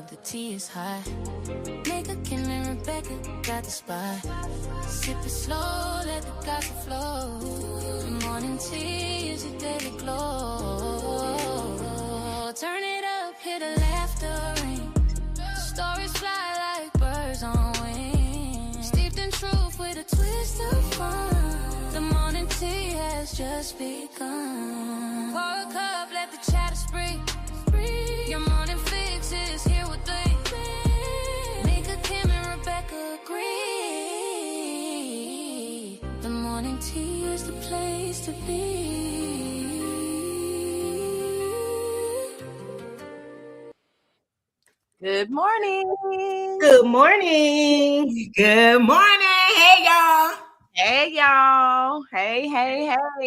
the tea is hot. Nigga, Kim and Rebecca got the spot. Sip it slow, let the gossip flow. The morning tea is your daily glow. Turn it up, hear the laughter ring. The stories fly like birds on wings. Steeped in truth with a twist of fun. The morning tea has just begun. Pour a cup, let the chatter spree. Your morning fix is here with me. Mika, Kim, and Rebecca agree. The morning tea is the place to be. Good morning. Good morning. Good morning. Hey, y'all. Hey, y'all. Hey.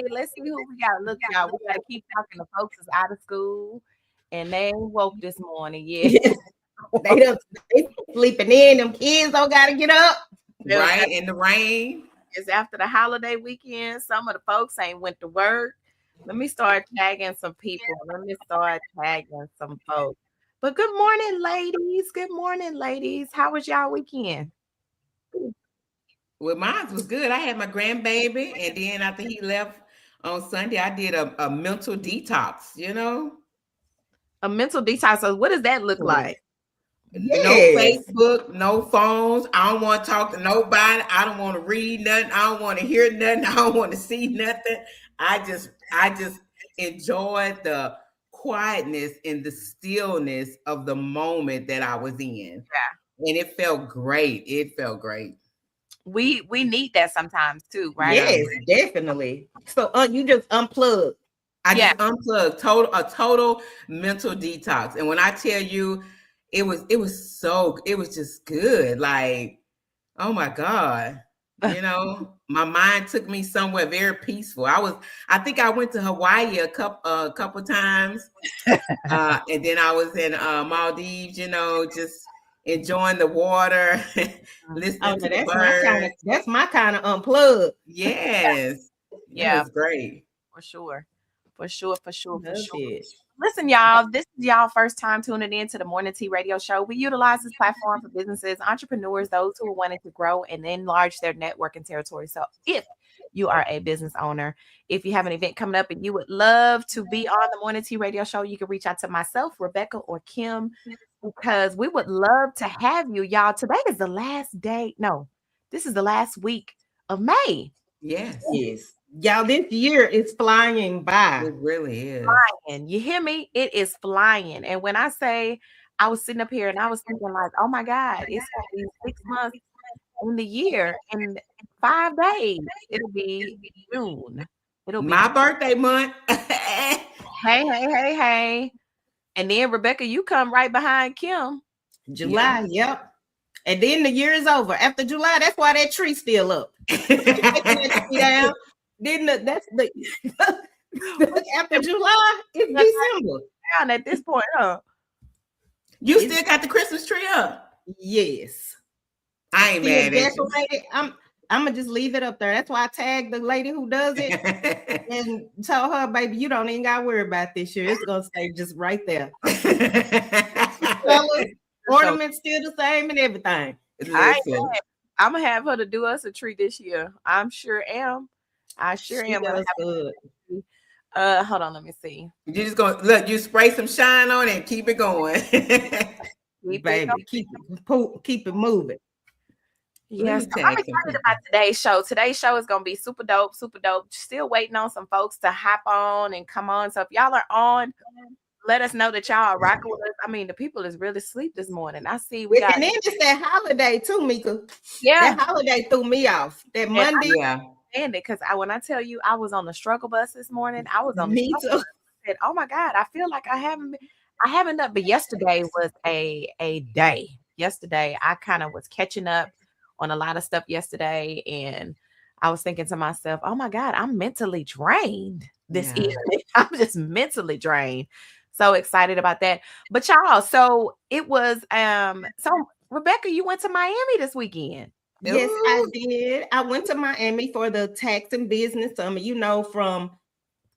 Let's see who we got. Look, y'all, we got to keep talking to folks that's out of school, and they ain't woke this morning yet. they sleeping in. Them kids don't got to get up. Right, in the rain. It's after the holiday weekend. Some of the folks ain't went to work. Let me start tagging some people. Let me start tagging some folks. But good morning, ladies. Good morning, ladies. How was y'all weekend? Well, mine was good. I had my grandbaby, and then after he left on Sunday, I did a mental detox, you know? A mental detox. So what does that look like? Yes. No Facebook, no phones. I don't want to talk to nobody. I don't want to read nothing. I don't want to hear nothing. I don't want to see nothing. I just enjoyed the quietness and the stillness of the moment that I was in. Yeah. And it felt great. It felt great. We need that sometimes too, right? Yes, definitely. So you just unplug. I just unplugged, a total mental detox. And when I tell you, it was just good. Like, oh my God. You know, my mind took me somewhere very peaceful. I think I went to Hawaii a couple times. And then I was in Maldives, you know, just enjoying the water, listening to the birds. That's my kind of unplug. Yes. Yeah. It was great. For sure. Listen, y'all, this is y'all first time tuning in to the Morning Tea Radio Show. We utilize this platform for businesses, entrepreneurs, those who are wanting to grow and enlarge their network and territory. So if you are a business owner, if you have an event coming up and you would love to be on the Morning Tea Radio Show, you can reach out to myself, Rebecca, or Kim, because we would love to have you. Y'all, today is the last day. No, this is the last week of May. Yes. Y'all, this year is flying by. It really is. Flying. You hear me? It is flying. And when I say I was sitting up here and I was thinking like, oh my God, it's going to be 6 months in the year and 5 days. It'll be June. It'll be my birthday month. Hey. And then Rebecca, you come right behind Kim. July, yep. And then the year is over. After July, that's why that tree still up. Down. Then that's the after July, it's December. Down at this point, huh? You still got the Christmas tree up? Yes. I ain't mad at you. I'm gonna just leave it up there. That's why I tagged the lady who does it and told her, baby, you don't even gotta worry about this year. It's gonna stay just right there. Ornaments still the same and everything. I'm gonna have her to do us a tree this year. I sure am. Good. Hold on, let me see. You're just gonna look, you spray some shine on it and keep it going. Keep it moving. Yes, I'm excited about today's show. Today's show is gonna be super dope. Still waiting on some folks to hop on and come on. So if y'all are on, let us know that y'all are rocking with us. I mean, the people is really asleep this morning. I see we got, and then it's that holiday too, Mika. Yeah, that holiday threw me off. That Monday, because when I tell you I was on the struggle bus this morning, I was on me too. Said, oh my God, I feel like I haven't done. But yesterday was a day. Yesterday, I kind of was catching up on a lot of stuff yesterday, and I was thinking to myself, oh my God, I'm mentally drained this evening. I'm just mentally drained. So excited about that. But y'all, so it was so Rebecca, you went to Miami this weekend. Yes, I did. I went to Miami for the tax and business summit. You know, from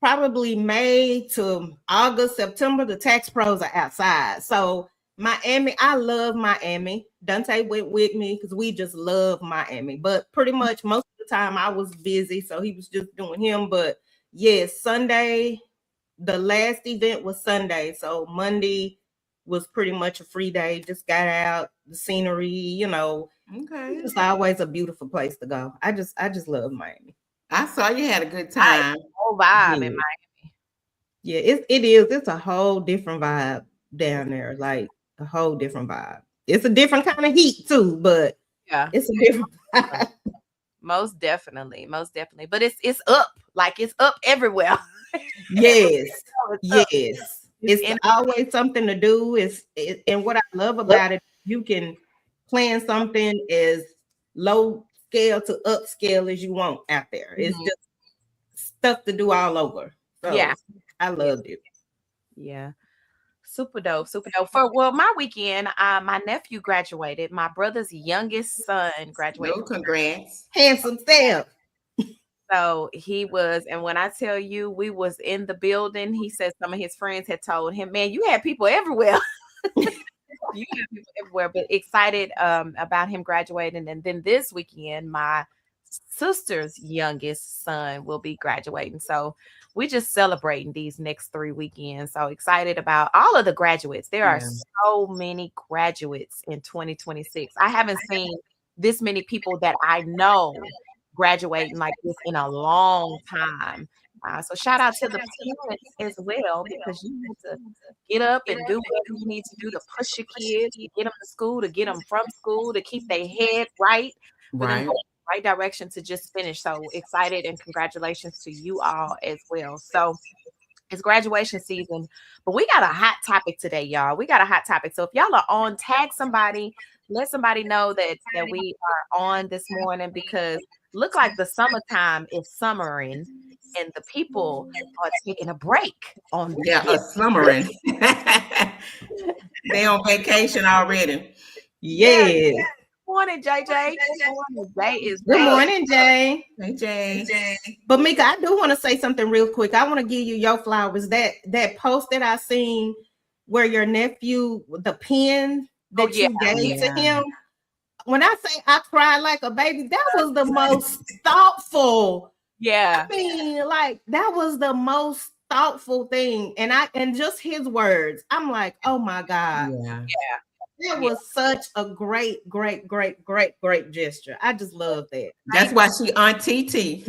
probably May to August, September, the tax pros are outside. So Miami, I love Miami. Dante went with me because we just love Miami. But pretty much most of the time I was busy, so he was just doing him. But yes, Sunday, the last event was Sunday, so Monday was pretty much a free day. Just got out, the scenery, you know. Okay. It's always a beautiful place to go. I just love Miami. I saw you had a good time. Whole vibe in Yeah. Miami. Yeah, it is. It's a whole different vibe down there. Like a whole different vibe. It's a different kind of heat too, but Yeah, it's a different vibe. most definitely. But it's up, like it's up everywhere. Yes. It's up. Yes. It's always something to do. And what I love about it, you can plan something as low scale to upscale as you want out there. It's Mhm. just stuff to do all over. So Yeah. I loved it. Yeah. Super dope. For my weekend, my nephew graduated. My brother's youngest son graduated. No, congrats. Handsome Sam. So he was, and when I tell you we was in the building, he said some of his friends had told him, man, you had people everywhere. You had people everywhere, but excited about him graduating. And then this weekend, my sister's youngest son will be graduating. So we just celebrating these next 3 weekends. So excited about all of the graduates. There are so many graduates in 2026. I haven't seen this many people that I know graduating like this in a long time. So shout out to the parents as well, because you need to get up and do whatever you need to do to push your kids, to get them to school, to get them from school, to keep their head right, for them Right. going in the right direction to just finish. So excited, and congratulations to you all as well. So it's graduation season, but we got a hot topic today, y'all. We got a hot topic. So if y'all are on, tag somebody, let somebody know that we are on this morning, because look like the summertime is summering and the people are taking a break on Yeah, a slumbering. They on vacation already. Yes. Good morning, JJ. Good morning. Jay is Good back. morning, Jay. Hey, Jay. But Mika, I do want to say something real quick. I want to give you your flowers. That post that I seen where your nephew, the pen that you gave to him. When I say I cried like a baby, that was the most thoughtful. Yeah. I mean, like that was the most thoughtful thing. And just his words, I'm like, oh my God. Yeah. That was such a great gesture. I just love that. That's why she on TT.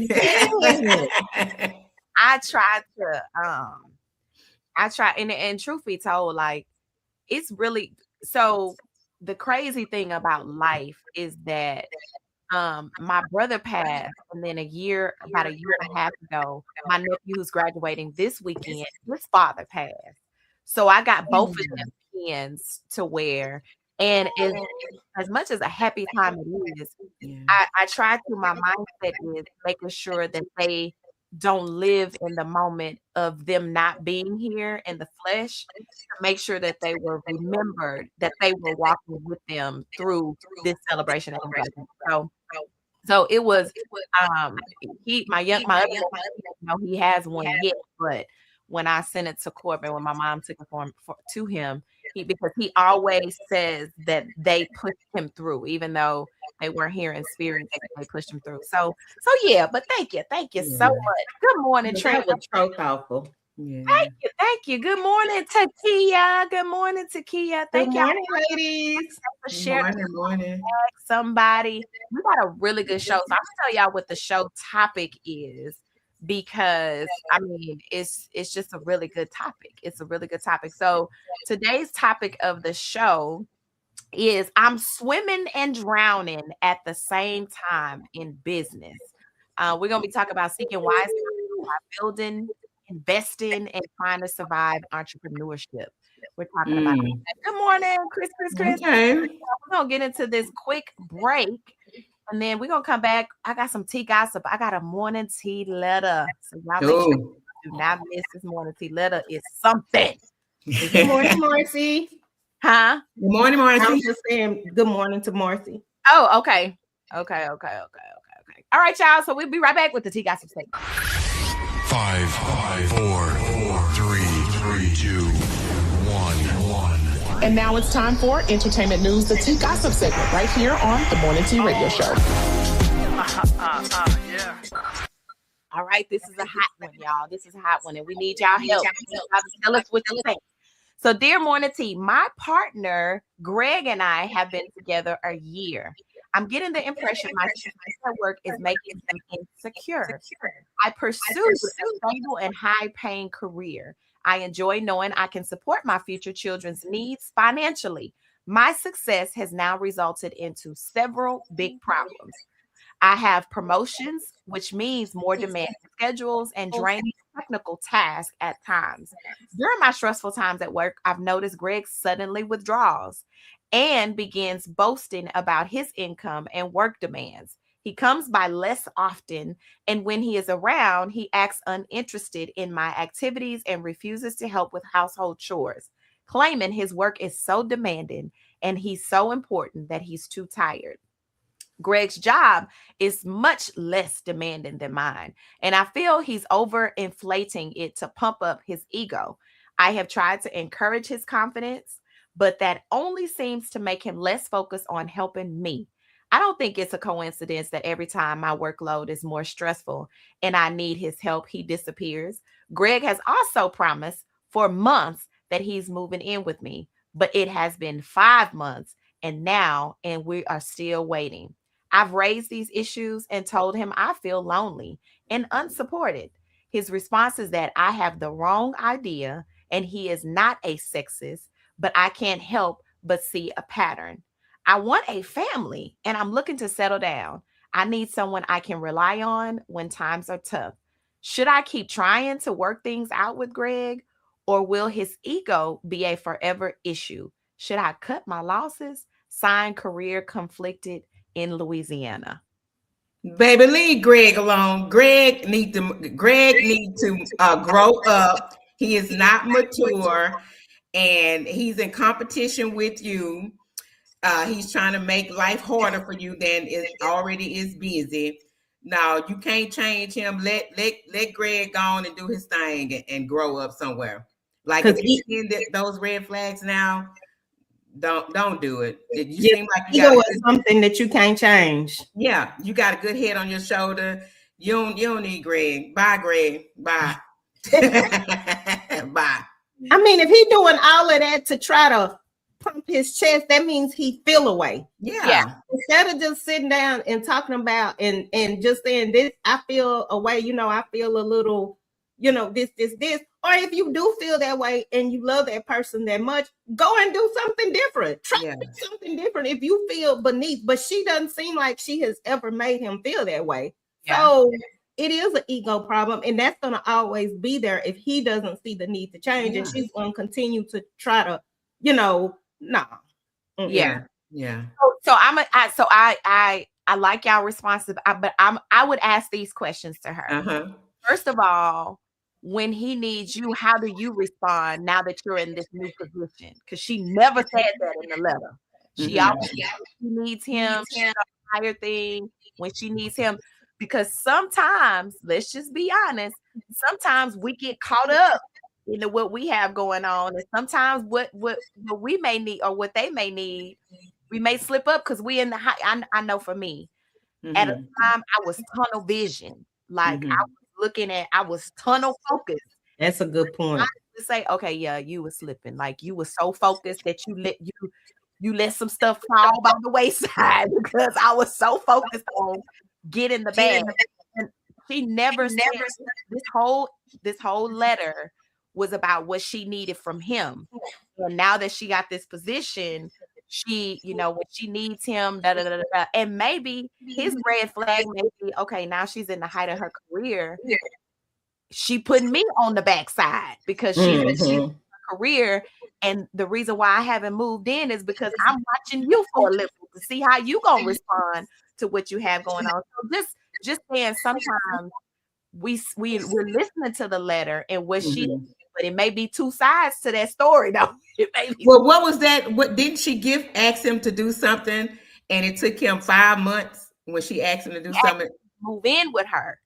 I tried, and truth be told, like, it's really, so the crazy thing about life is that my brother passed, and then about a year and a half ago, my nephew who's graduating this weekend, his father passed. So I got both of them pins to wear. And as much as a happy time it is, I try to, my mindset is making sure that they don't live in the moment of them not being here in the flesh, to make sure that they were remembered, that they were walking with them through this celebration. So it was my other, he has one yet, but when I sent it to Corbin, when my mom took it to him, because he always says that they pushed him through, even though they weren't here in spirit, they pushed him through. So yeah, but thank you so much. Good morning, Trey. That was so thoughtful. Yeah. Thank you. Good morning, Takia. Good morning, Takia. Thank you, ladies. for sharing. Good morning. Somebody, we got a really good show. So I'm gonna tell y'all what the show topic is, because I mean it's just a really good topic. It's a really good topic. So today's topic of the show is I'm swimming and drowning at the same time in business. We're gonna be talking about seeking wise by building, investing, and trying to survive entrepreneurship. We're talking about that. Good morning, Chris. Okay. We're gonna get into this quick break, and then we're gonna come back. I got some tea gossip. I got a morning tea letter. So y'all make sure you do not miss this morning tea letter. It's something. Good morning, Marcy. Huh? Good morning, Marcy. I'm just saying good morning to Marcy. Oh, okay. All right, y'all. So we'll be right back with the tea gossip segment. 5, 4, 3, 2, 1. And now it's time for Entertainment News, the Tea Gossip segment, right here on the Morning Tea Radio Show. Yeah. All right, this is a hot one, y'all. This is a hot one, and we need y'all help. Tell us what you think. So, dear Morning Tea, my partner, Greg, and I have been together a year. I'm getting the impression my success at work is making him insecure. I pursue a stable and high-paying career. I enjoy knowing I can support my future children's needs financially. My success has now resulted into several big problems. I have promotions, which means more demanding schedules and draining technical tasks at times. During my stressful times at work, I've noticed Greg suddenly withdraws and begins boasting about his income and work demands. He comes by less often, and when he is around, he acts uninterested in my activities and refuses to help with household chores, claiming his work is so demanding and he's so important that he's too tired. Greg's job is much less demanding than mine, and I feel he's overinflating it to pump up his ego. I have tried to encourage his confidence, but that only seems to make him less focused on helping me. I don't think it's a coincidence that every time my workload is more stressful and I need his help, he disappears. Greg has also promised for months that he's moving in with me, but it has been 5 months and we are still waiting. I've raised these issues and told him I feel lonely and unsupported. His response is that I have the wrong idea and he is not a sexist, but I can't help but see a pattern. I want a family and I'm looking to settle down. I need someone I can rely on when times are tough. Should I keep trying to work things out with Greg, or will his ego be a forever issue? Should I cut my losses? Sign career conflicted in Louisiana. Baby, leave Greg alone. Greg need to grow up. He is not mature, and he's in competition with you. He's trying to make life harder for you than it already is busy. No, you can't change him. Let Greg go on and do his thing and grow up somewhere. Like if he's in those red flags now, don't do it. You seem like you got something that you can't change. Yeah, you got a good head on your shoulder. You don't need Greg. Bye, Greg. Bye. Bye. I mean, if he's doing all of that to try to pump his chest, that means he feel away. Yeah. Instead of just sitting down and talking about and just saying this, I feel away. I feel a little, this. Or if you do feel that way and you love that person that much, go and do something different. Try something different if you feel beneath. But she doesn't seem like she has ever made him feel that way. Yeah. So it is an ego problem, and that's going to always be there if he doesn't see the need to change. And she's going to continue to try to, nah. Yeah. So I like y'all responsive, but I would ask these questions to her. Uh-huh. First of all, when he needs you, how do you respond now that you're in this new position? Because she never said that in the letter. She always she needs him. She does a higher thing when she needs him. Because sometimes, let's just be honest, sometimes we get caught up in what we have going on, and sometimes what we may need or what they may need, we may slip up because we in the high. I know for me, at a time I was tunnel vision, like I was tunnel focused. That's a good point. I to say, okay, yeah, you were slipping, like you were so focused that you let some stuff fall by the wayside because I was so focused on getting the bag. And she never said this whole letter was about what she needed from him. And now that she got this position, she, when she needs him, and maybe his red flag may be, okay, now she's in the height of her career. She putting me on the backside because she's in her career. And the reason why I haven't moved in is because I'm watching you for a little to see how you gonna respond to what you have going on. So just saying, sometimes we're listening to the letter and what she, but it may be two sides to that story, though. Well, what was that? What didn't she ask him to do something, and it took him 5 months when she asked him to do something? Move in with her,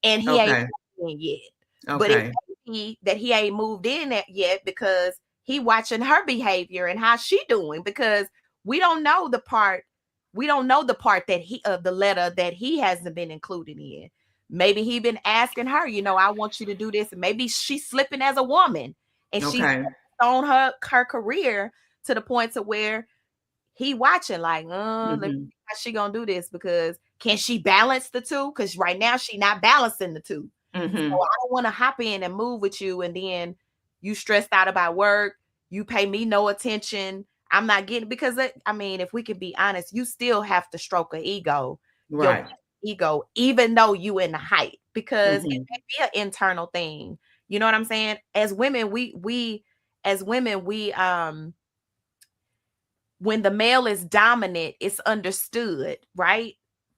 and he ain't moved in yet. Okay. But it may be that he ain't moved in yet because he watching her behavior and how she doing, because we don't know the part that he of the letter that he hasn't been included in. Maybe he been asking her, I want you to do this, and maybe she's slipping as a woman, and she's on her career to the point to where he watching like, let me see how she gonna do this, because can she balance the two? Because right now she not balancing the two. So I don't want to hop in and move with you, and then you stressed out about work, you pay me no attention, I'm not getting, because if we can be honest, you still have to stroke an ego, right? Ego, even though you in the height, because it may be an internal thing. You know what I'm saying? As women, we when the male is dominant, it's understood, right?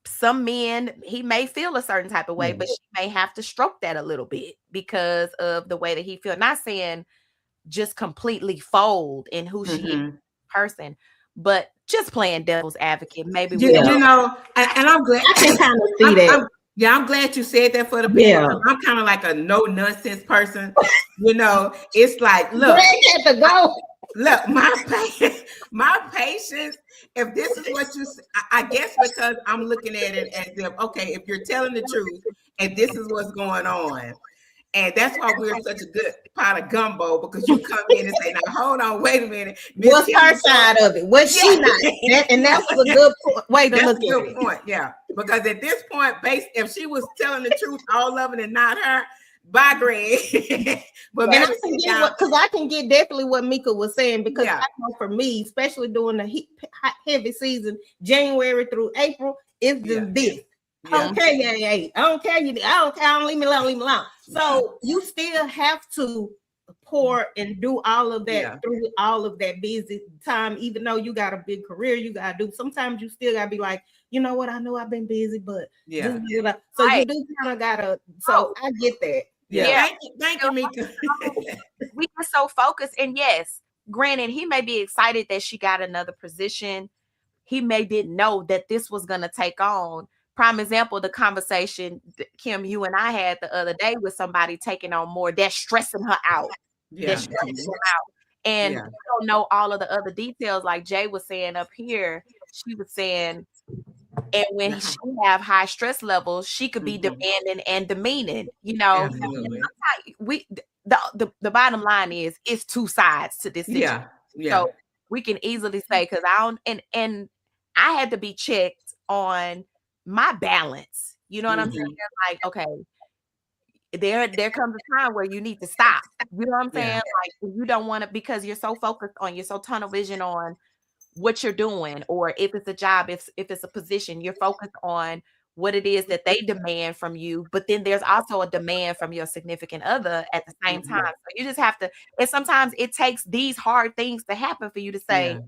Some men, he may feel a certain type of way, but she may have to stroke that a little bit because of the way that he feels. Not saying just completely fold in who she is person, but just playing devil's advocate. Maybe and I'm glad I can kind of see that. I'm glad you said that for the people. Yeah. I'm kind of like a no nonsense person. It's like, look, Greg had to go. Look, my patience, if this is what you, I guess because I'm looking at it as if, okay, if you're telling the truth and this is what's going on, and that's why we're such a good pot of gumbo, because you come in and say, now, hold on, wait a minute. What's her side of it? What's she not? And that's a good way to look at it. Point, yeah. Because at this point, if she was telling the truth, all of it, and not her, bye, Greg. But I can get definitely what Mika was saying, because I know for me, especially during the heavy season, January through April, it's just this. I don't care, I don't care, I don't leave me alone. So you still have to pour and do all of that through all of that busy time, even though you got a big career you gotta do. Sometimes you still gotta be like, you know what, I know I've been busy, but so you do kind of gotta. So I get that. Yeah. Thank you, Mika. We get so focused, and yes, granted, he may be excited that she got another position. He may didn't know that this was gonna take on. Prime example, the conversation, Kim, you and I had the other day with somebody taking on more, that's stressing her out. That's stressing her out. And we don't know all of the other details, like Jay was saying up here. She was saying, and when she have high stress levels, she could be demanding and demeaning. The bottom line is, it's two sides to this situation. So we can easily say, because and I had to be checked on my balance. You know what I'm saying? Like, okay, there comes a time where you need to stop. You know what I'm saying? Like, you don't want to, because you're so focused on, you're so tunnel vision on what you're doing, or if it's a job, if it's a position, you're focused on what it is that they demand from you, but then there's also a demand from your significant other at the same time. So you just have to, and sometimes it takes these hard things to happen for you to say,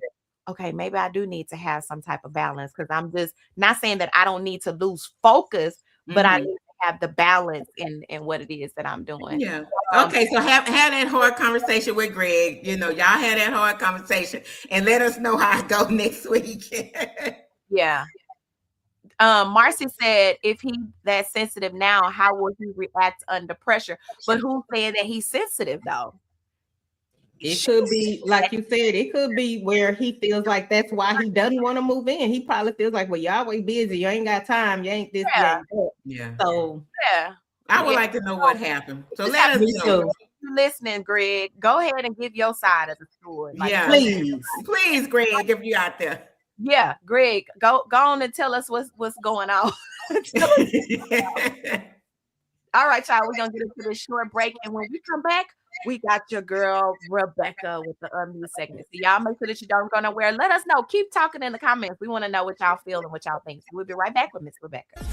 okay, maybe I do need to have some type of balance, because I'm just not saying that I don't need to lose focus, but I need to have the balance in what it is that I'm doing. Yeah. Okay. So have that hard conversation with Greg. Y'all had that hard conversation, and let us know how it goes next week. Yeah. Marcy said, if he's that sensitive now, how will he react under pressure? But who's saying that he's sensitive though? It could be, like you said, it could be where he feels like that's why he doesn't want to move in. He probably feels like, well, you're always busy. You ain't got time. You ain't this, you ain't that. Yeah. So, I would like to know what happened. So let us know. You're listening, Greg. Go ahead and give your side of the story. Please, Greg, if you're out there. Yeah, Greg, go on and tell us what's going on. All right, y'all, we're gonna get into this short break, and when we come back, we got your girl Rebecca with the unmute segment. So y'all make sure that you don't go nowhere. Let us know. Keep talking in the comments. We want to know what y'all feel and what y'all think. So we'll be right back with Miss Rebecca.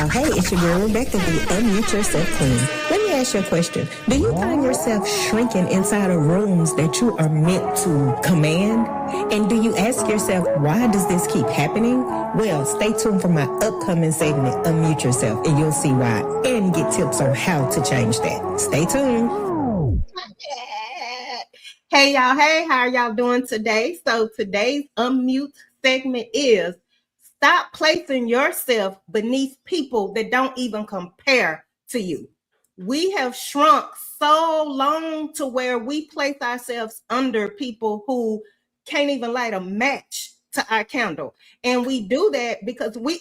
y'all. Hey, it's your girl Rebecca, the Unmute Yourself Queen. Let me ask you a question. Do you find yourself shrinking inside of rooms that you are meant to command? And do you ask yourself, why does this keep happening? Well, stay tuned for my upcoming segment, Unmute Yourself, and you'll see why, and get tips on how to change that. Stay tuned. Hey, y'all. Hey, how are y'all doing today? So today's Unmute segment is stop placing yourself beneath people that don't even compare to you. We have shrunk so long to where we place ourselves under people who can't even light a match to our candle. And we do that because we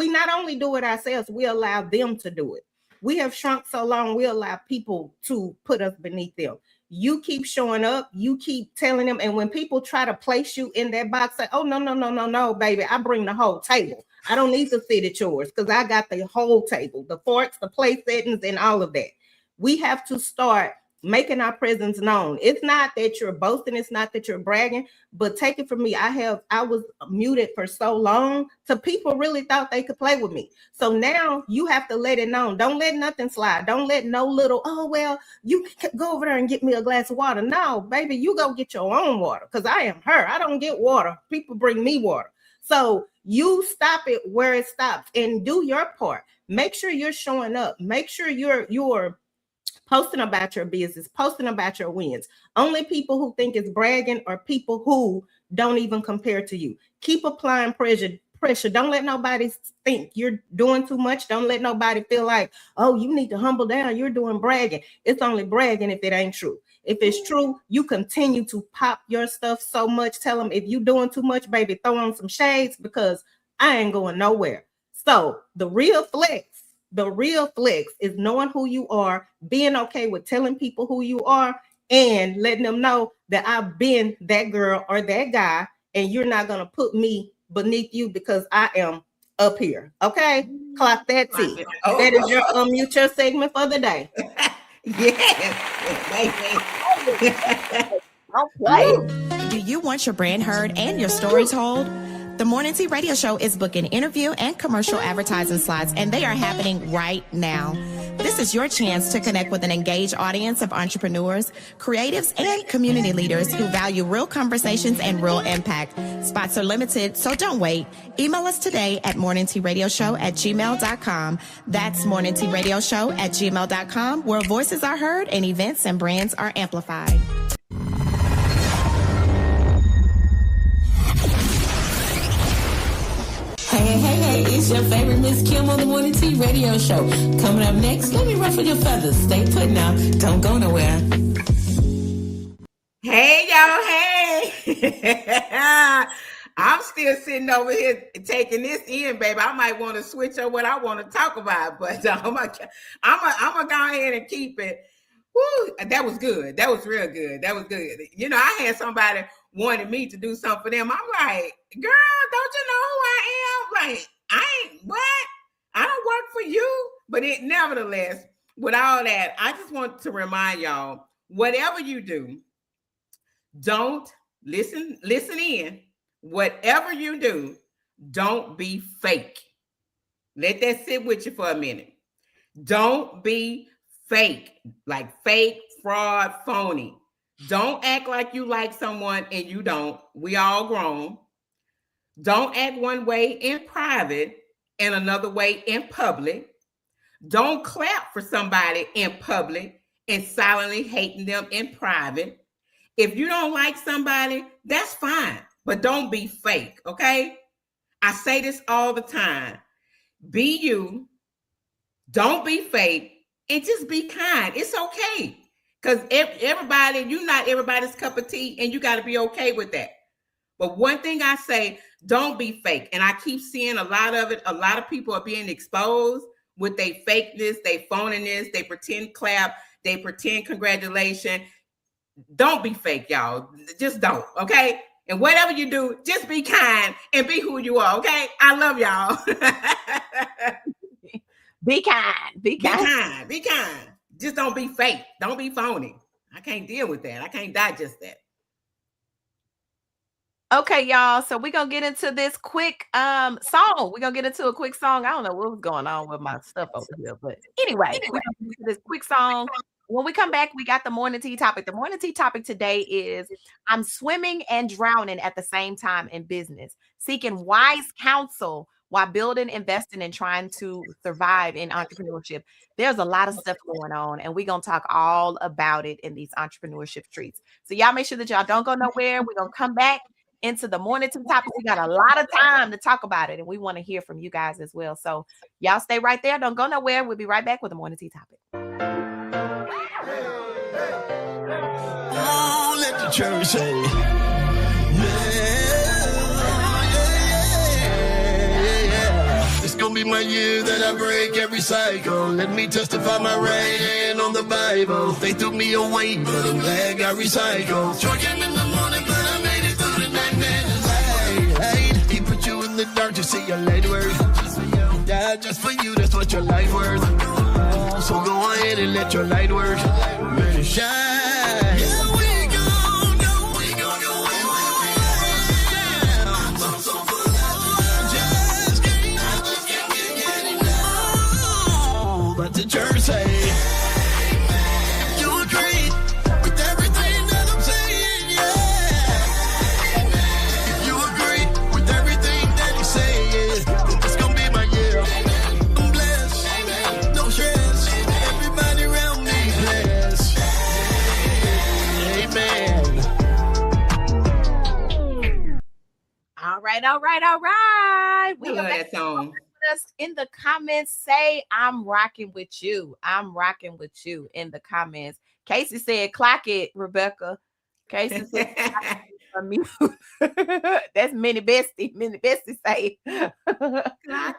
not only do it ourselves, we allow them to do it. We have shrunk so long, we allow people to put us beneath them. You keep showing up, you keep telling them, and when people try to place you in that box, say, oh, no, baby, I bring the whole table. I don't need to sit at yours because I got the whole table, the forks, the plate settings, and all of that. We have to start making our presence known. It's not that you're boasting, it's not that you're bragging, but take it from me. I was muted for so long, so people really thought they could play with me. So now you have to let it known. Don't let nothing slide. Don't let no little, oh, well, you can go over there and get me a glass of water. No, baby, you go get your own water because I am her. I don't get water. People bring me water. So you stop it where it stops and do your part. Make sure you're showing up. Make sure you're posting about your business, posting about your wins. Only people who think it's bragging are people who don't even compare to you. Keep applying pressure. Don't let nobody think you're doing too much. Don't let nobody feel like, oh, you need to humble down. You're doing bragging. It's only bragging if it ain't true. If it's true, you continue to pop your stuff so much. Tell them if you're doing too much, baby, throw on some shades because I ain't going nowhere. So the real flex is knowing who you are, being okay with telling people who you are, and letting them know that I've been that girl or that guy, and you're not going to put me beneath you because I am up here. Okay? Clock that T. Oh. That is your Unmute Your segment for the day. Yes. Don't play. Do you want your brand heard and your story told? The Morning Tea Radio Show is booking interview and commercial advertising slots, and they are happening right now. This is your chance to connect with an engaged audience of entrepreneurs, creatives, and community leaders who value real conversations and real impact. Spots are limited, so don't wait. Email us today at morningtearadioshow@gmail.com. That's morningtearadioshow@gmail.com, where voices are heard and events and brands are amplified. Hey, it's your favorite Miss Kim on the Morning Tea Radio Show. Coming up next, let me ruffle your feathers. Stay put now. Don't go nowhere. Hey, y'all. Hey. I'm still sitting over here taking this in, baby. I might want to switch up what I want to talk about, but I'm going to go ahead and keep it. Woo, that was good. That was real good. That was good. You know, I had somebody wanted me to do something for them. I'm like, girl, don't you know who I am? Like, I ain't what? I don't work for you. But nevertheless, with all that, I just want to remind y'all, whatever you do, don't listen in. Whatever you do, don't be fake. Let that sit with you for a minute. Don't be fake, like fake, fraud, phony. Don't act like you like someone and you don't. We all grown. Don't act one way in private and another way in public. Don't clap for somebody in public and silently hating them in private. If you don't like somebody, that's fine, but don't be fake, okay? I say this all the time. Be you. Don't be fake. And just be kind. It's okay. Because everybody, you're not everybody's cup of tea, and you got to be okay with that. But one thing I say, don't be fake. And I keep seeing a lot of it. A lot of people are being exposed with their fakeness, their phoniness, they pretend clap, they pretend congratulations. Don't be fake, y'all. Just don't, okay? And whatever you do, just be kind and be who you are, okay? I love y'all. Be kind. Be kind. Just don't be fake. Don't be phony. I can't deal with that. I can't digest that. Okay, y'all. So we're gonna get into this quick song. We're gonna get into a quick song. I don't know what was going on with my stuff over here, but anyway, we're gonna get into this quick song. When we come back, we got the morning tea topic. The morning tea topic today is I'm swimming and drowning at the same time in business, seeking wise counsel while building, investing, and trying to survive in entrepreneurship. There's a lot of stuff going on, and we're gonna talk all about it in these entrepreneurship streets. So y'all make sure that y'all don't go nowhere. We're gonna come back into the morning tea topic. We got a lot of time to talk about it, and we want to hear from you guys as well. So y'all stay right there. Don't go nowhere. We'll be right back with the morning tea topic. Oh, let the church say, yeah. It's gonna be my year that I break every cycle. Let me testify my right hand on the Bible. They threw me away, but I'm glad I recycled. Joy came in the morning, but I made it through the night, man. He put you in the dark to see your light work. Yeah, just for you, that's what your life worth. So go ahead and let your light work. Let it shine. The church say, you agree with everything that I'm saying, yeah. If you agree with everything that he's saying, it's gonna be my year. I'm blessed, no stress. Everybody around me blessed. Amen. All right. I love that song. Us in the comments, say I'm rocking with you. I'm rocking with you in the comments. Casey said, clock it, Rebecca. Casey said, that's Minnie Bestie. Minnie Bestie say, Clock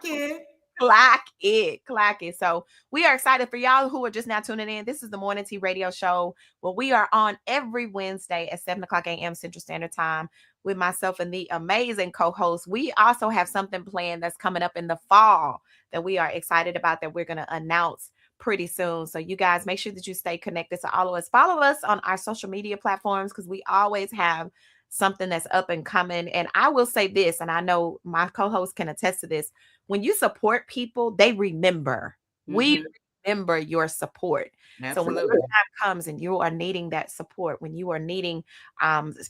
it. Clock it. So we are excited for y'all who are just now tuning in. This is the Morning Tea Radio Show where we are on every Wednesday at 7 o'clock a.m. Central Standard Time with myself and the amazing co-host. We also have something planned that's coming up in the fall that we are excited about that we're going to announce pretty soon. So you guys make sure that you stay connected to all of us. Follow us on our social media platforms because we always have something that's up and coming. And I will say this, and I know my co-host can attest to this. When you support people, they remember. Mm-hmm. We remember your support. Absolutely. So when the time comes and you are needing that support, when you are needing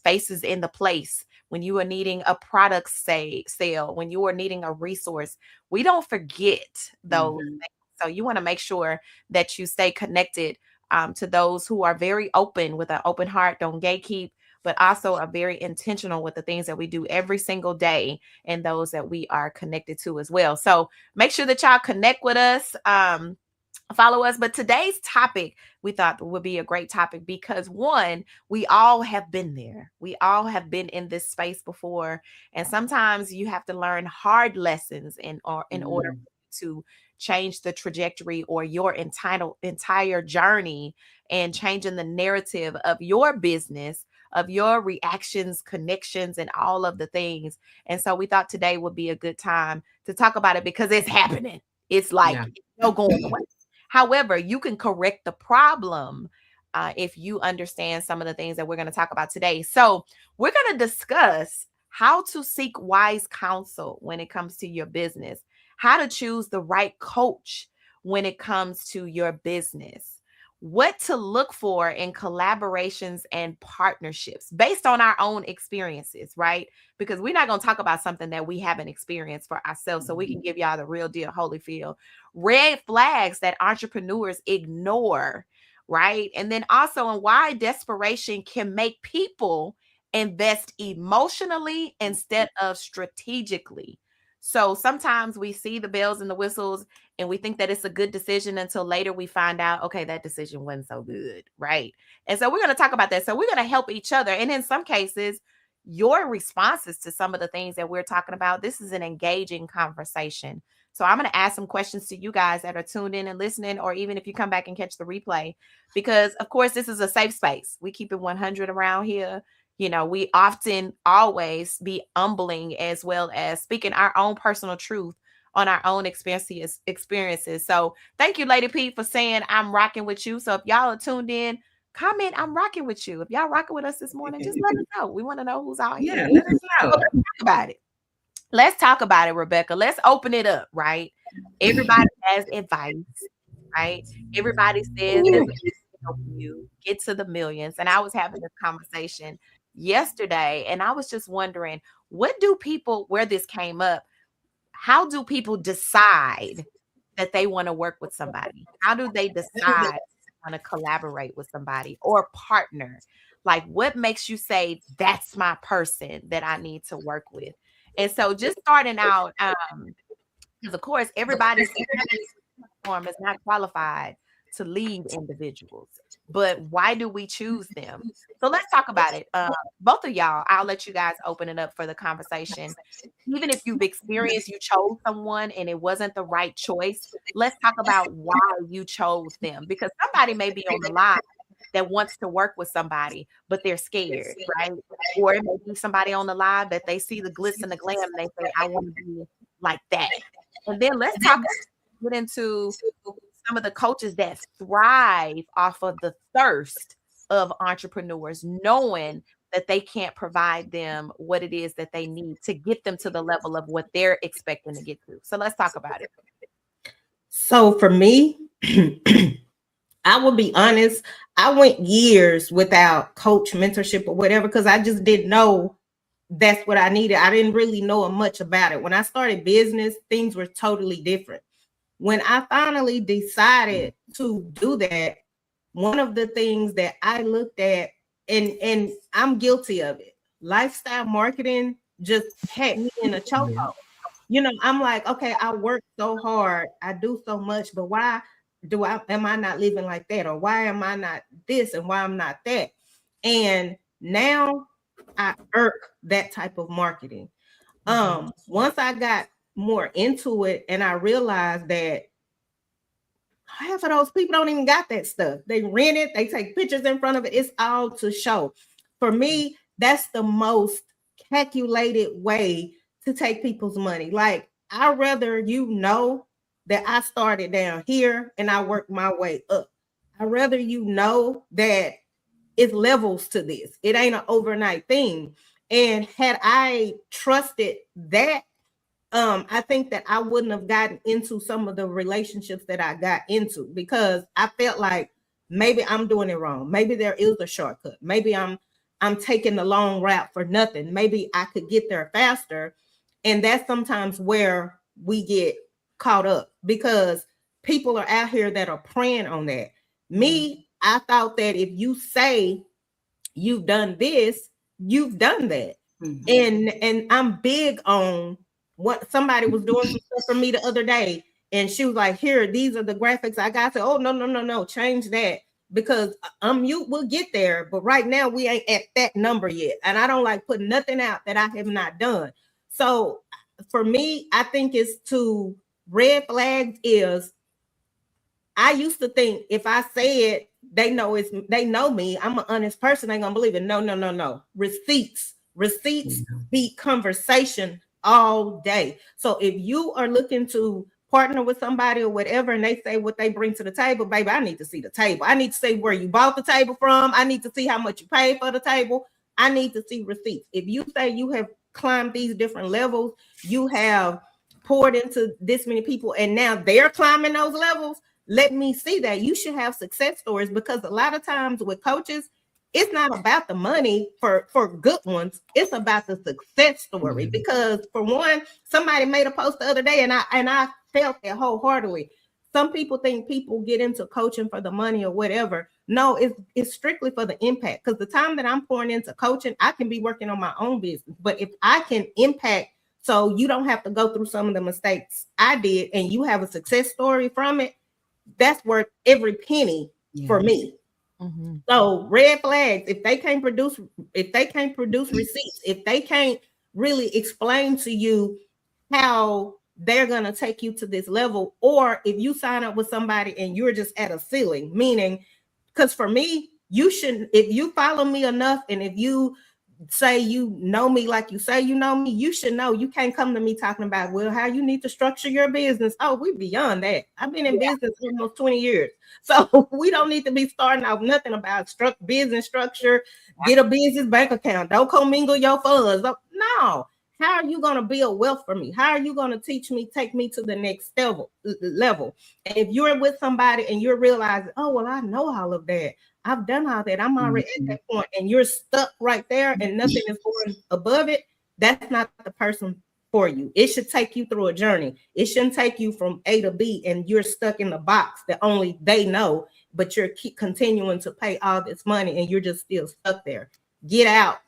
faces in the place, when you are needing a product sale, when you are needing a resource, we don't forget those things. So you want to make sure that you stay connected to those who are very open with an open heart, don't gatekeep, but also are very intentional with the things that we do every single day and those that we are connected to as well. So make sure that y'all connect with us, follow us. But today's topic we thought would be a great topic because one, we all have been there. We all have been in this space before. And sometimes you have to learn hard lessons in order to change the trajectory or your entire journey and changing the narrative of your business, of your reactions, connections, and all of the things. And so we thought today would be a good time to talk about it because it's happening. It's like no going away. However, you can correct the problem if you understand some of the things that we're going to talk about today. So we're going to discuss how to seek wise counsel when it comes to your business, how to choose the right coach when it comes to your business, what to look for in collaborations and partnerships based on our own experiences, right? Because we're not going to talk about something that we haven't experienced for ourselves. So we can give y'all the real deal, Holyfield. Red flags that entrepreneurs ignore, right? And then also on why desperation can make people invest emotionally instead of strategically. So sometimes we see the bells and the whistles and we think that it's a good decision until later we find out, okay, that decision wasn't so good, right? And so we're going to talk about that. So we're going to help each other. And in some cases, your responses to some of the things that we're talking about, this is an engaging conversation. So I'm going to ask some questions to you guys that are tuned in and listening, or even if you come back and catch the replay, because of course, this is a safe space. We keep it 100 around here. You know, we often always be humbling as well as speaking our own personal truth on our own experiences. So thank you, Lady P, for saying I'm rocking with you. So if y'all are tuned in, comment. I'm rocking with you. If y'all rocking with us this morning, just let us know. We want to know who's out here. Yeah, let us know. Let's talk about it. Let's talk about it, Rebecca. Let's open it up, right? Everybody has advice, right? Everybody says this will help you get to the millions. And I was having this conversation yesterday, and I was just wondering, what do people, where this came up, how do people decide that they want to work with somebody? How do they decide they want to collaborate with somebody or partner? Like, what makes you say that's my person that I need to work with? And so just starting out, because of course, everybody's platform is not qualified to lead individuals, but why do we choose them? So let's talk about it. Both of y'all, I'll let you guys open it up for the conversation. Even if you've experienced, you chose someone and it wasn't the right choice, let's talk about why you chose them, because somebody may be on the line that wants to work with somebody, but they're scared, right? Or it may be somebody on the live that they see the glitz and the glam and they say, I want to be like that. And then let's get into some of the coaches that thrive off of the thirst of entrepreneurs, knowing that they can't provide them what it is that they need to get them to the level of what they're expecting to get to. So let's talk about it. So for me, I will be honest, I went years without coach, mentorship, or whatever, because I just didn't know that's what I needed. I didn't really know much about it. When I started business, things were totally different. When I finally decided to do that, one of the things that I looked at, and I'm guilty of it, lifestyle marketing just had me in a chokehold. You know, I'm like, okay, I work so hard, I do so much, but why am I not living like that? Or why am I not this and why I'm not that? And now I irk that type of marketing. Once I got more into it and I realized that half of those people don't even got that stuff. They rent it, they take pictures in front of it. It's all to show. For me, that's the most calculated way to take people's money. Like, I'd rather you know that I started down here and I worked my way up. I'd rather you know that it's levels to this. It ain't an overnight thing. And had I trusted that, I think that I wouldn't have gotten into some of the relationships that I got into, because I felt like maybe I'm doing it wrong. Maybe there is a shortcut. Maybe I'm taking the long route for nothing. Maybe I could get there faster. And that's sometimes where we get caught up, because people are out here that are preying on that. Me, I thought that if you say you've done this, you've done that. And I'm big on what somebody was doing some stuff for me the other day, and she was like, here, these are the graphics I got. I said, oh, no, change that, because we'll get there, but right now we ain't at that number yet, and I don't like putting nothing out that I have not done. So for me, I think it's to red flags is, I used to think if I say it, they know me, I'm an honest person, they gonna believe it. No. Receipts beat conversation all day. So if you are looking to partner with somebody or whatever, and they say what they bring to the table, baby, I need to see the table. I need to see where you bought the table from. I need to see how much you paid for the table. I need to see receipts. If you say you have climbed these different levels, you have poured into this many people, and now they're climbing those levels, let me see that. You should have success stories, because a lot of times with coaches, it's not about the money for good ones. It's about the success story. Because for one, somebody made a post the other day, and I felt it wholeheartedly. Some people think people get into coaching for the money or whatever. No, it's strictly for the impact. Because the time that I'm pouring into coaching, I can be working on my own business. But if I can impact, so you don't have to go through some of the mistakes I did, and you have a success story from it, that's worth every penny for me. So red flags, if they can't produce receipts, if they can't really explain to you how they're going to take you to this level, or if you sign up with somebody and you're just at a ceiling, meaning, because for me, you shouldn't, if you follow me enough and if you say you know me like you say you know me, you should know. You can't come to me talking about, well, how you need to structure your business. Oh, we beyond that. I've been in business almost 20 years. So we don't need to be starting off nothing about business structure, get a business bank account. Don't commingle your funds. No. How are you going to build wealth for me? How are you going to teach me, take me to the next level? And if you're with somebody and you're realizing, oh, well, I know all of that. I've done all that. I'm already at that point, and you're stuck right there and nothing is going above it. That's not the person for you. It should take you through a journey. It shouldn't take you from A to B and you're stuck in the box that only they know, but you're continuing to pay all this money and you're just still stuck there. Get out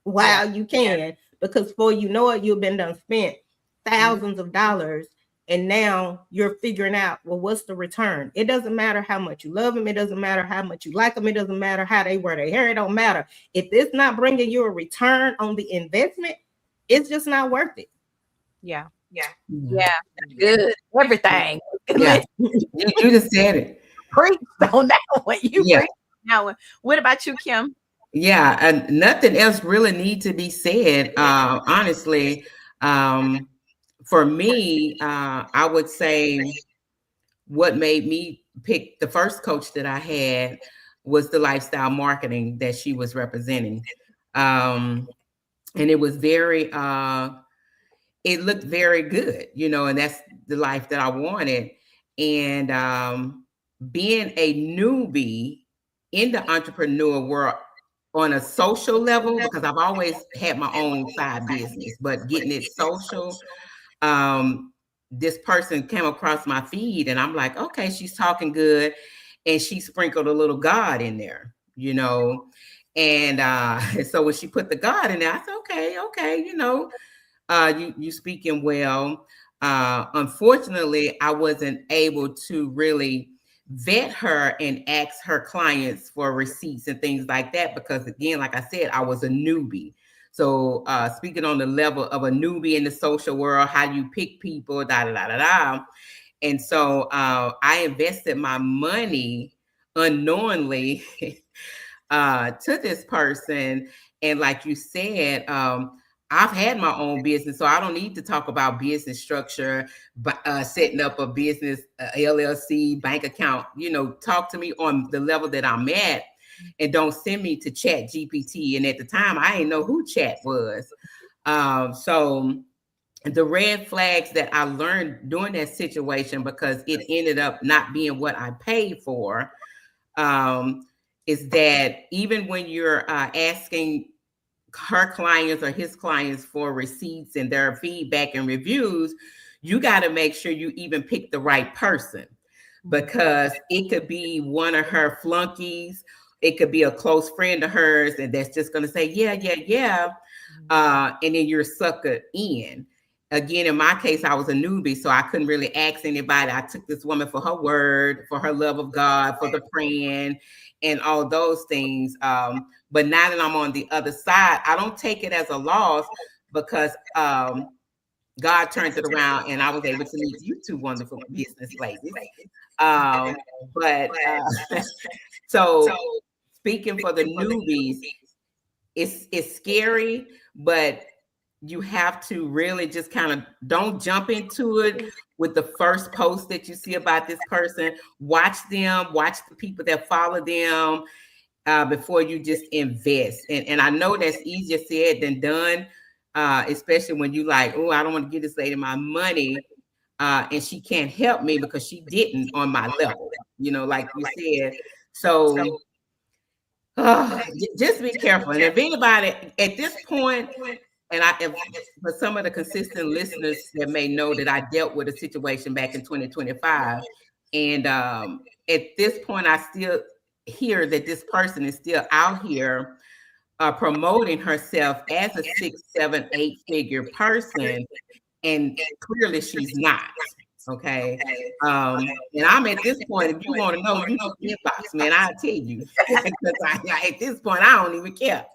while you can, because before you know it, you've been done spent thousands of dollars. And now you're figuring out, well, what's the return? It doesn't matter how much you love them. It doesn't matter how much you like them. It doesn't matter how they wear their hair. It don't matter. If it's not bringing you a return on the investment, it's just not worth it. Yeah. Good. Everything. Yeah. You just said it. Preach on that one. Preach now. What about you, Kim? Yeah, and nothing else really needs to be said. Honestly, for me, I would say what made me pick the first coach that I had was the lifestyle marketing that she was representing. And it was very, it looked very good, and that's the life that I wanted. And being a newbie in the entrepreneur world on a social level, because I've always had my own side business, but getting it social, this person came across my feed and I'm like, okay, she's talking good. And she sprinkled a little God in there, And so when she put the God in there, I said, okay, you speaking well. Unfortunately, I wasn't able to really vet her and ask her clients for receipts and things like that, because again, like I said, I was a newbie. So speaking on the level of a newbie in the social world, how you pick people, And so I invested my money unknowingly to this person. And like you said, I've had my own business, so I don't need to talk about business structure, but setting up a business, LLC, bank account, talk to me on the level that I'm at, and don't send me to Chat GPT. And at the time, I didn't know who Chat was. So the red flags that I learned during that situation, because it ended up not being what I paid for, is that even when you're asking her clients or his clients for receipts and their feedback and reviews, you got to make sure you even pick the right person, because it could be one of her flunkies. It could be a close friend of hers, and that's just going to say, yeah. And then you're suckered in. Again, in my case, I was a newbie, so I couldn't really ask anybody. I took this woman for her word, for her love of God, for the praying, and all those things. But now that I'm on the other side, I don't take it as a loss, because God turned it around and I was able to meet you two wonderful business ladies. So speaking for the newbies, it's scary, but you have to really just kind of don't jump into it with the first post that you see about this person. Watch them, watch the people that follow them before you just invest. And I know that's easier said than done, especially when you like, oh, I don't want to give this lady my money. And she can't help me because she didn't on my level, like you said. So just be careful. And if anybody at this point, and for some of the consistent listeners that may know that I dealt with a situation back in 2025. And at this point, I still hear that this person is still out here promoting herself as a 6, 7, 8 figure person. And clearly she's not. Okay. And I'm at this point, if you want to know, you know, inbox, man, I'll tell you. Because at this point, I don't even care.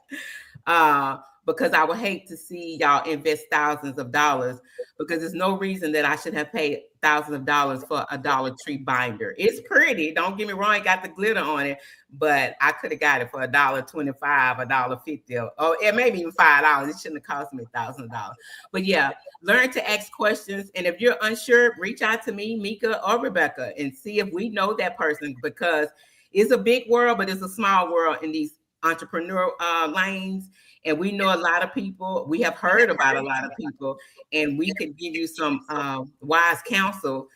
because I would hate to see y'all invest thousands of dollars, because there's no reason that I should have paid thousands of dollars for a Dollar Tree binder. It's pretty, don't get me wrong, it got the glitter on it, but I could have got it for $1.25, $1.50, or it maybe even $5. It shouldn't have cost me thousands of dollars. But yeah, learn to ask questions. And if you're unsure, reach out to me, Mika, or Rebecca, and see if we know that person, because it's a big world, but it's a small world in these entrepreneur lanes. And we know a lot of people. We have heard about a lot of people, and we can give you some wise counsel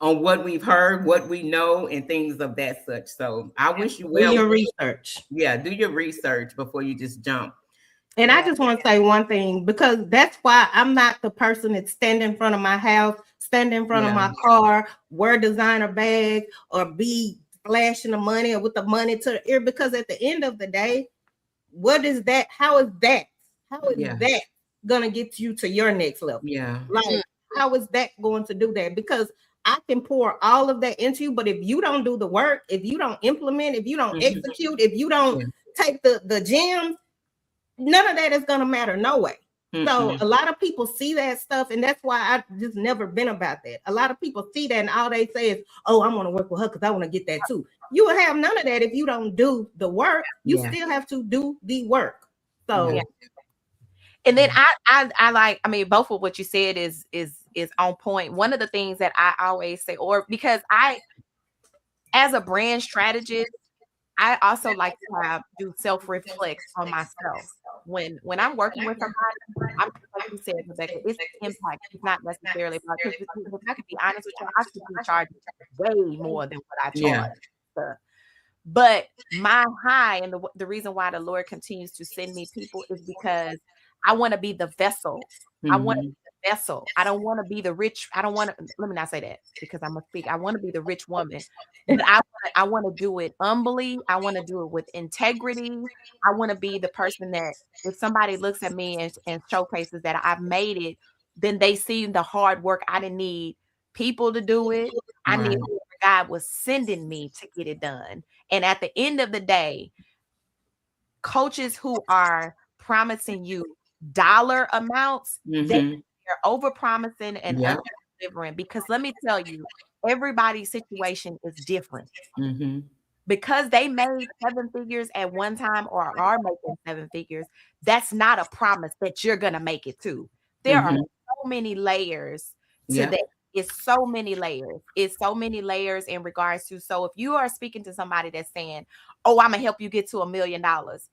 on what we've heard, what we know, and things of that such. So I wish you well. Do your research. Yeah, do your research before you just jump. And I just want to say one thing, because that's why I'm not the person that stand in front of my house, stand in front of my car, wear designer bags, or be flashing the money or with the money to the ear. Because at the end of the day, what is that? How is that gonna get you to your next level? Yeah. Like, how is that going to do that? Because I can pour all of that into you, but if you don't do the work, if you don't implement, if you don't execute, if you don't take the gems, none of that is gonna matter no way. So a lot of people see that stuff, and that's why I just never been about that. A lot of people see that, and all they say is, "Oh, I want to work with her because I want to get that too." You will have none of that if you don't do the work. You still have to do the work. So, and then I like, I mean, both of what you said is on point. One of the things that I always say, or because as a brand strategist, I also like to do self-reflect on myself. When I'm working with somebody, I'm like you said, Rebecca, it's impact. It's not necessarily about, because if I can be honest with you, I should be charging way more than what I charge. But my high, and the reason why the Lord continues to send me people, is because I want to be the vessel. I want to be the vessel. I don't want to be the rich. I don't want to, let me not say that, because I'm gonna speak. I want to be the rich woman, but I want to do it humbly. I want to do it with integrity. I want to be the person that if somebody looks at me and showcases that I've made it, then they see the hard work. I didn't need people to do it. I need God was sending me to get it done. And at the end of the day, coaches who are promising you dollar amounts, they're over promising and under delivering. Because let me tell you, everybody's situation is different. Because they made 7 figures at one time or are making 7 figures, that's not a promise that you're gonna make it too. There are so many layers to that. It's so many layers. It's so many layers in regards to, so if you are speaking to somebody that's saying, "Oh, I'm gonna help you get to $1 million," that's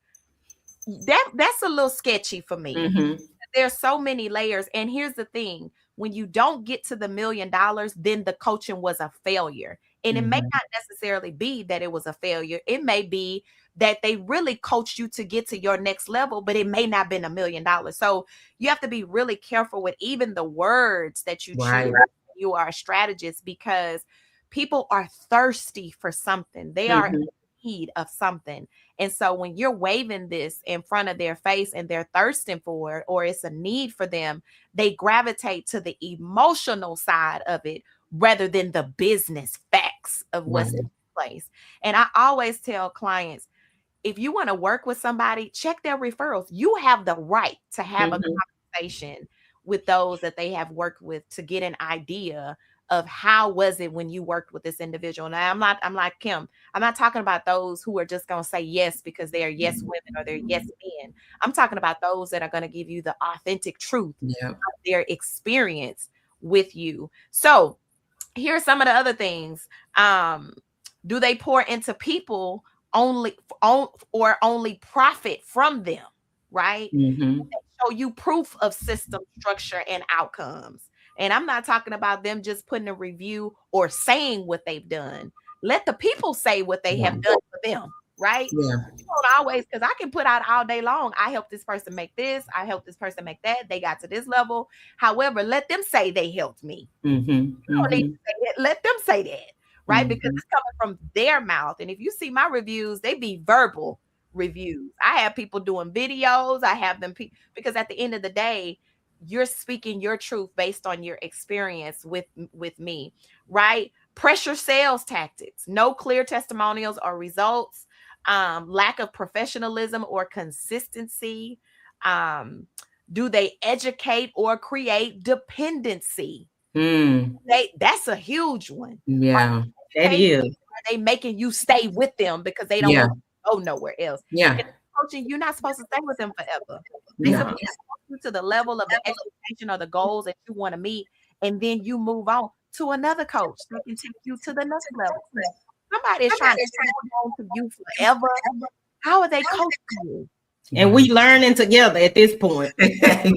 a little sketchy for me. There's so many layers. And here's the thing: when you don't get to the $1 million, then the coaching was a failure. And it may not necessarily be that it was a failure. It may be that they really coached you to get to your next level, but it may not have been $1 million. So you have to be really careful with even the words that you choose. You are a strategist, because people are thirsty for something. They are in need of something. And so when you're waving this in front of their face and they're thirsting for it, or it's a need for them, they gravitate to the emotional side of it rather than the business facts of what's in place. And I always tell clients, if you want to work with somebody, check their referrals. You have the right to have a conversation with those that they have worked with to get an idea of how was it when you worked with this individual. Now, I'm like Kim, I'm not talking about those who are just going to say yes because they are yes women or they're yes men. I'm talking about those that are going to give you the authentic truth of their experience with you. So here's some of the other things. Do they pour into people only or only profit from them? Right? Show you proof of system, structure, and outcomes. And I'm not talking about them just putting a review or saying what they've done. Let the people say what they have done for them, right? You don't always, because I can put out all day long, I helped this person make this, I helped this person make that, they got to this level. However, let them say they helped me. You don't need to say it. Let them say that, right? Because it's coming from their mouth. And if you see my reviews, they be verbal reviews. I have people doing videos. I have them because at the end of the day, you're speaking your truth based on your experience with me, right? Pressure sales tactics, no clear testimonials or results, lack of professionalism or consistency, Do they educate or create dependency? Mm, That's a huge one. yeah. That is. Are they making you stay with them because they don't Yeah. want to go nowhere else? Yeah. And coaching, you're not supposed to stay with them forever. They No. supposed to take you to the level of the expectation or the goals that you want to meet, and then you move on to another coach that can take you to the next level. Somebody is trying to hold on to you forever. How are they coaching you? And we learning together at this point.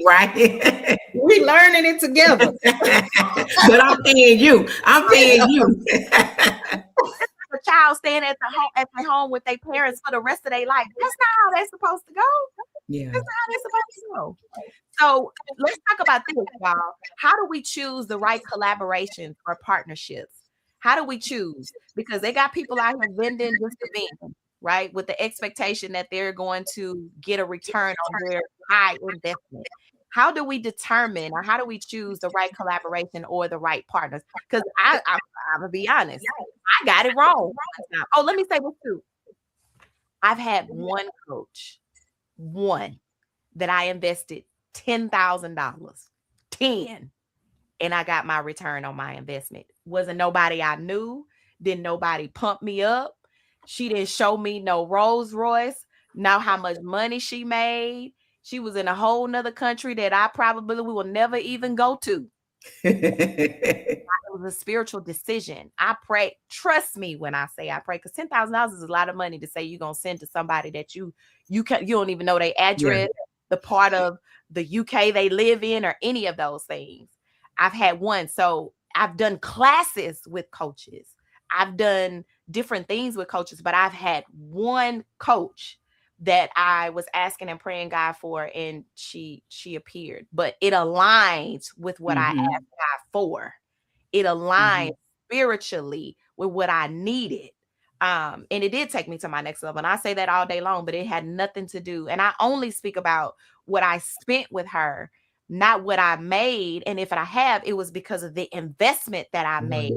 Right. We learning it together. But I'm paying you. I'm paying you. A child staying at the home with their parents for the rest of their life. That's not how they're supposed to go. Yeah. That's not how they're supposed to go. So let's talk about this, y'all. How do we choose the right collaborations or partnerships? How do we choose? Because they got people out here vending just to vend, right? With the expectation that they're going to get a return on their high investment. How do we determine or how do we choose the right collaboration or the right partners? Because I'm gonna be honest, I got it wrong. Oh, let me say this too. I've had one coach, one that I invested $10,000, 10, and I got my return on my investment. Wasn't nobody I knew, didn't nobody pump me up. She didn't show me no Rolls Royce, know how much money she made. She was in a whole nother country that I probably will never even go to. It was a spiritual decision. I pray. Trust me when I say I pray, because $10,000 is a lot of money to say you're gonna send to somebody that you don't even know their address, the part of the UK they live in, or any of those things. I've had one. So I've done classes with coaches. I've done different things with coaches, but I've had one coach that I was asking and praying God for, and she appeared. But it aligns with what I asked God for. It aligns spiritually with what I needed. And it did take me to my next level. And I say that all day long, but it had nothing to do. And I only speak about what I spent with her, not what I made. And if I have, it was because of the investment that I made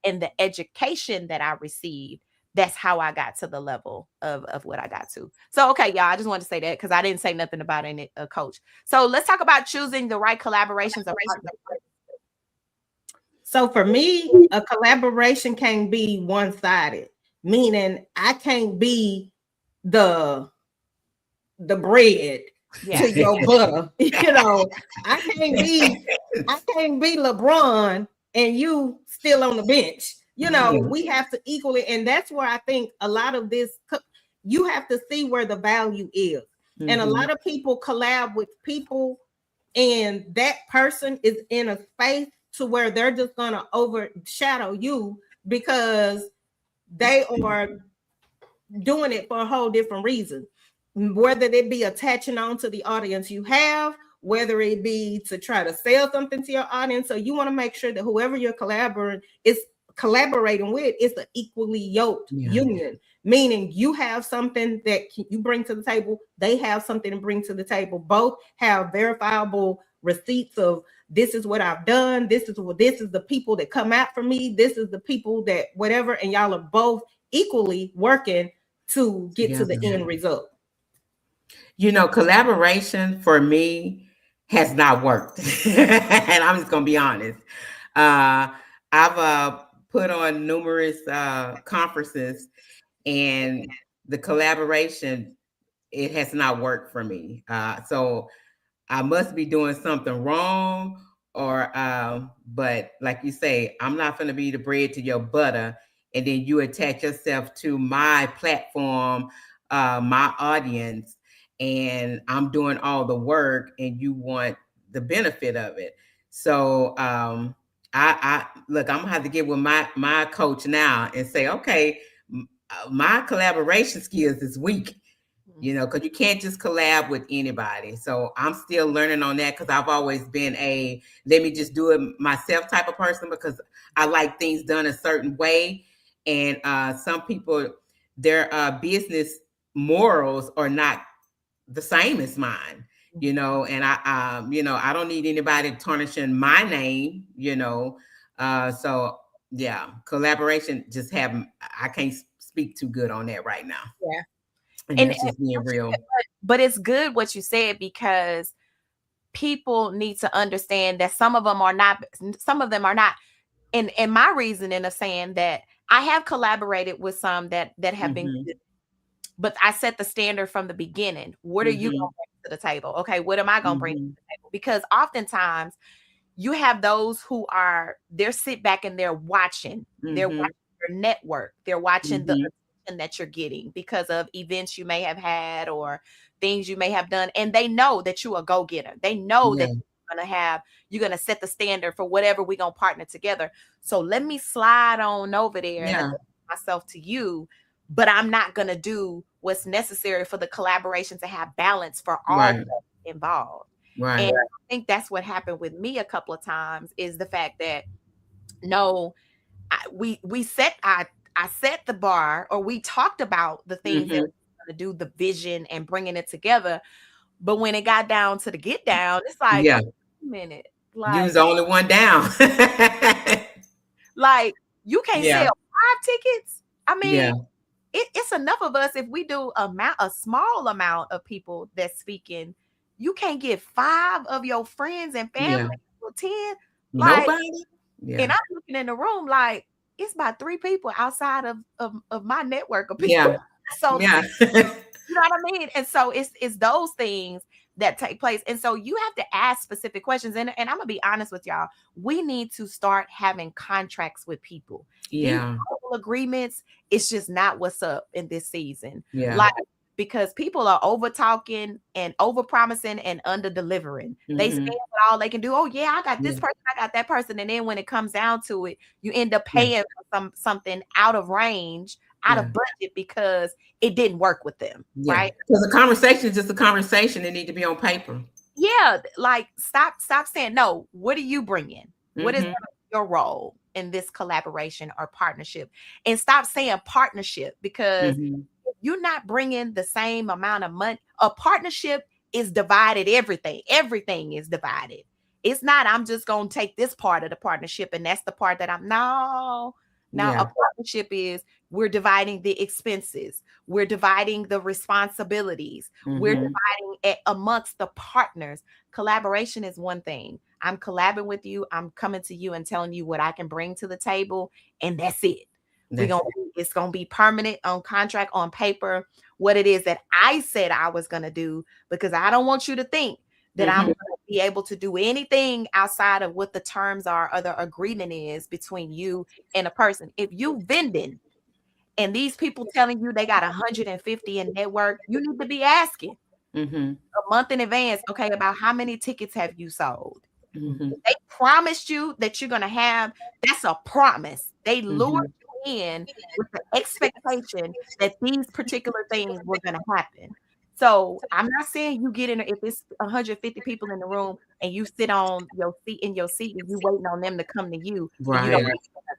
and the education that I received. That's how I got to the level of what I got to. So, okay, y'all, I just wanted to say that because I didn't say nothing about a coach. So let's talk about choosing the right collaborations or partners. So for me, a collaboration can't be one-sided, meaning I can't be the bread to your butter. You know, I can't be LeBron and you still on the bench. You know, we have to equally, and that's where I think a lot of this, you have to see where the value is. And a lot of people collab with people, and that person is in a space to where they're just going to overshadow you because they are doing it for a whole different reason. Whether it be attaching on to the audience you have, whether it be to try to sell something to your audience. So you want to make sure that whoever you're collaborating with is an equally yoked union, meaning you have something that you bring to the table, they have something to bring to the table. Both have verifiable receipts of this is what I've done, this is the people that come out for me, this is the people that whatever, and y'all are both equally working to get to the end result. You know, collaboration for me has not worked. And I'm just gonna be honest. I've put on numerous conferences, and the collaboration, it has not worked for me. So I must be doing something wrong, or but like you say, I'm not going to be the bread to your butter, and then you attach yourself to my platform, my audience, and I'm doing all the work, and you want the benefit of it. So I look, I'm gonna have to get with my coach now and say, okay, my collaboration skills is weak. You know, because you can't just collab with anybody. So I'm still learning on that, because I've always been a let me just do it myself type of person, because I like things done a certain way. And some people, their business morals are not the same as mine, you know, and I don't need anybody tarnishing my name, you know. So yeah, collaboration just I can't speak too good on that right now. Yeah. And that's just being real. But it's good what you said, because people need to understand that some of them are not. And my reasoning of saying that, I have collaborated with some that have been good, but I set the standard from the beginning. What are you going to bring to the table? Okay, what am I going to bring to the table? Because oftentimes you have those who they're sit back and they're watching. They're watching your network. They're watching the attention that you're getting because of events you may have had or things you may have done. And they know that you're a go-getter. They know that you're going to set the standard for whatever we're going to partner together. So let me slide on over there and adapt myself to you, but I'm not going to do what's necessary for the collaboration to have balance for all involved. Right. And I think that's what happened with me a couple of times, is the fact that I set the bar, or we talked about the things that we were going to do, the vision and bringing it together. But when it got down to the get down, it's like, wait a minute, like, you was the only one down. Like, you can't sell 5 tickets. I mean, it's enough of us. If we do a small amount of people that's speaking, you can't get 5 of your friends and family or 10. Like, nobody. And I'm looking in the room like, it's about 3 people outside of my network of people. So you know what I mean? And so it's those things that take place. And so you have to ask specific questions. And I'm gonna be honest with y'all. We need to start having contracts with people. These agreements, it's just not what's up in this season. Like, because people are over talking and over promising and under delivering. They stand with all they can do. Oh yeah, I got this person, I got that person. And then when it comes down to it, you end up paying for something out of range, out of budget, because it didn't work with them. Right. Because the conversation is just a conversation. It need to be on paper. Yeah. Like, stop saying, no, what are you bringing? What is your role in this collaboration or partnership? And stop saying partnership, because you're not bringing the same amount of money. A partnership is divided. Everything is divided. It's not, I'm just going to take this part of the partnership and that's the part that a partnership is, we're dividing the expenses. We're dividing the responsibilities. We're dividing it amongst the partners. Collaboration is one thing. I'm collabing with you. I'm coming to you and telling you what I can bring to the table. And that's it. It's going to be permanent, on contract, on paper, what it is that I said I was going to do, because I don't want you to think that I'm going to be able to do anything outside of what the terms are or the agreement is between you and a person. If you vending and these people telling you they got 150 in network, you need to be asking a month in advance, okay, about how many tickets have you sold? They promised you that you're going to have, that's a promise. They lured you in with the expectation that these particular things were going to happen. So I'm not saying you get in, if it's 150 people in the room and you sit on your seat and you waiting on them to come to you. Right.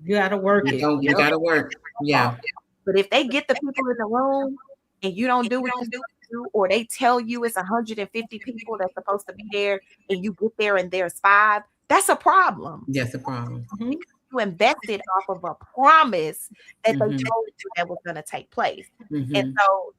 You got to work it. You got to work. Yeah. But if they get the people in the room and you don't do what you do, or they tell you it's 150 people that's supposed to be there and you get there and there's 5, that's a problem. Yes, a problem. You invested off of a promise that they told you that was going to take place. And so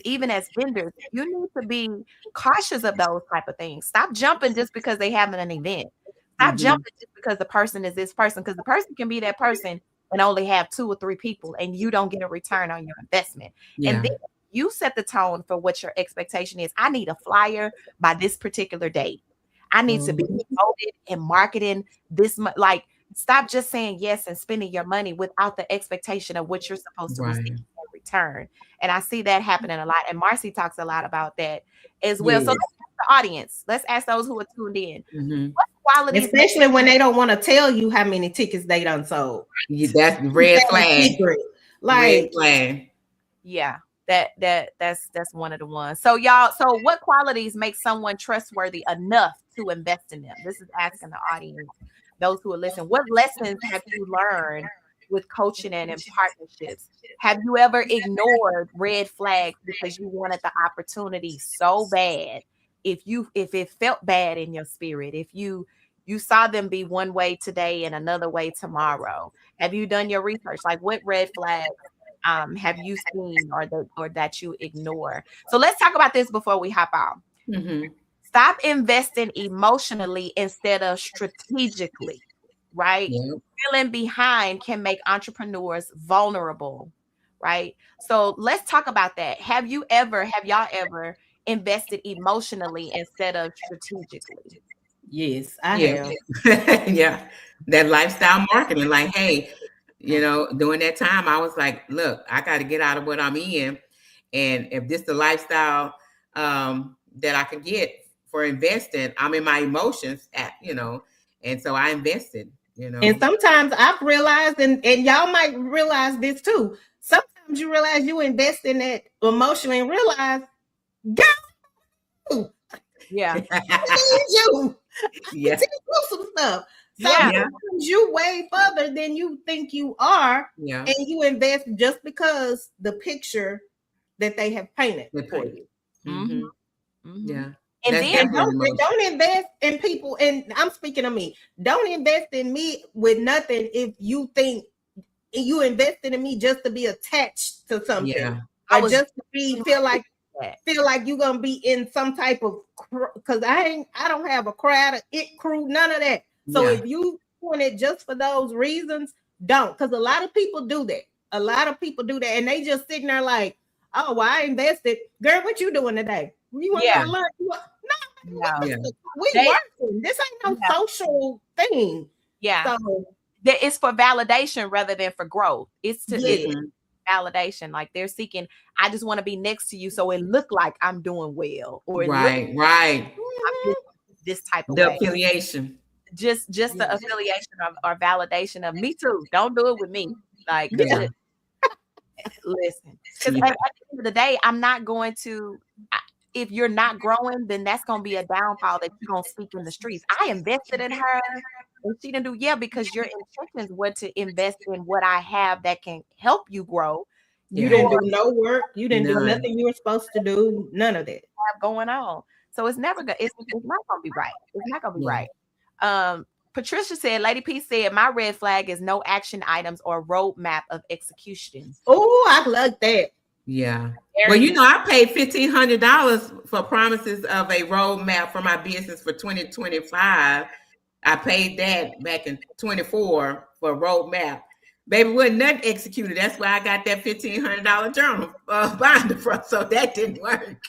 even as vendors, you need to be cautious of those type of things. Stop jumping just because they having an event. Stop jumping just because the person is this person, because the person can be that person and only have 2 or 3 people and you don't get a return on your investment. And then you set the tone for what your expectation is. I need a flyer by this particular date. I need to be promoted and marketing this much. Like, stop just saying yes and spending your money without the expectation of what you're supposed to receive in return. And I see that happening a lot. And Marcy talks a lot about that as well. So let's ask the audience. Let's ask those who are tuned in. What qualities, especially when they don't want to tell you how many tickets they done sold. That's red flag. Like, red flag. Yeah. That's one of the ones. So y'all, so what qualities make someone trustworthy enough to invest in them? This is asking the audience, those who are listening. What lessons have you learned with coaching and in partnerships? Have you ever ignored red flags because you wanted the opportunity so bad? If it felt bad in your spirit, if you saw them be one way today and another way tomorrow, have you done your research? Like, what red flags have you seen or that you ignore? So let's talk about this before we hop on. Mm-hmm. Stop investing emotionally instead of strategically, right? Yep. Feeling behind can make entrepreneurs vulnerable, right? So let's talk about that. Have y'all ever invested emotionally instead of strategically? Yes, I Yeah. have. Yeah. That lifestyle marketing, like, hey, during that time, I was like, look, I got to get out of what I'm in. And if this the lifestyle that I can get for investing, I'm in my emotions and so I invested, And sometimes I've realized, and y'all might realize this too. Sometimes you realize you invest in that emotionally and realize, girl, Yeah. I need you. Yeah. To do some stuff. So Yeah. sometimes you way further than you think you are, Yeah. and you invest just because the picture that they have painted for you. Mm-hmm. Mm-hmm. Yeah. And That's then Don't invest in people, and I'm speaking of me. Don't invest in me with nothing if you think you invested in me just to be attached to something, Yeah. or just to feel like you're gonna be in some type of, because I don't have a crowd, crew, none of that. So if you doing it just for those reasons, don't. Because a lot of people do that. And they just sitting there like, oh, well, I invested. Girl, what you doing today? You want to go to lunch? We working. This ain't no social thing. Yeah. So it's for validation rather than for growth. It's validation. Like they're seeking, I just want to be next to you so it look like I'm doing well, or it right. I'm this type of The way. Affiliation. Just the affiliation or validation of me too. Don't do it with me. Like, listen, because at the end of the day, I'm not going to. If you're not growing, then that's going to be a downfall that you're going to speak in the streets. I invested in her and she didn't do, because your intentions were to invest in what I have that can help you grow. You didn't do no work. You didn't do nothing you were supposed to do. None of that going on. So it's never good. It's not going to be right. It's not going to be right. Patricia said, Lady P said, my red flag is no action items or roadmap of execution. Oh, I love that. Yeah. Well, I paid $1,500 for promises of a roadmap for my business for 2025. I paid that back in 24 for a roadmap. Baby, wasn't nothing executed. That's why I got that $1,500 journal binder from. So that didn't work.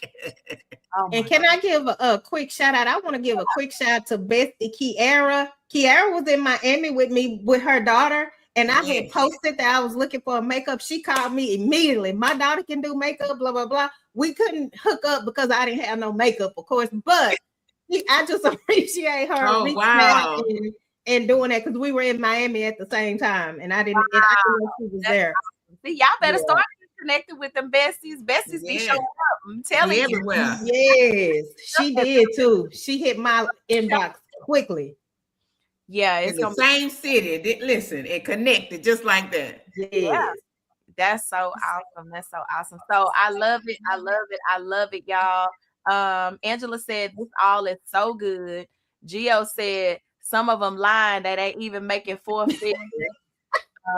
And can I give a quick shout out? I want to give a quick shout out to Bestie Kiara. Kiara was in Miami with me with her daughter. And I had posted that I was looking for a makeup. She called me immediately. My daughter can do makeup, blah, blah, blah. We couldn't hook up because I didn't have no makeup, of course. But I just appreciate her reaching out and doing that because we were in Miami at the same time. And I didn't know she was there. See, y'all better start connected with them besties. Besties be showing up. I'm telling you. Yes, she did too. She hit my inbox quickly. Yeah, it's in the same city. Listen, it connected just like that. Yeah, that's so awesome. That's so awesome. So I love it. I love it. I love it, y'all. Angela said this all is so good. Gio said some of them lying that ain't even making 4 figures.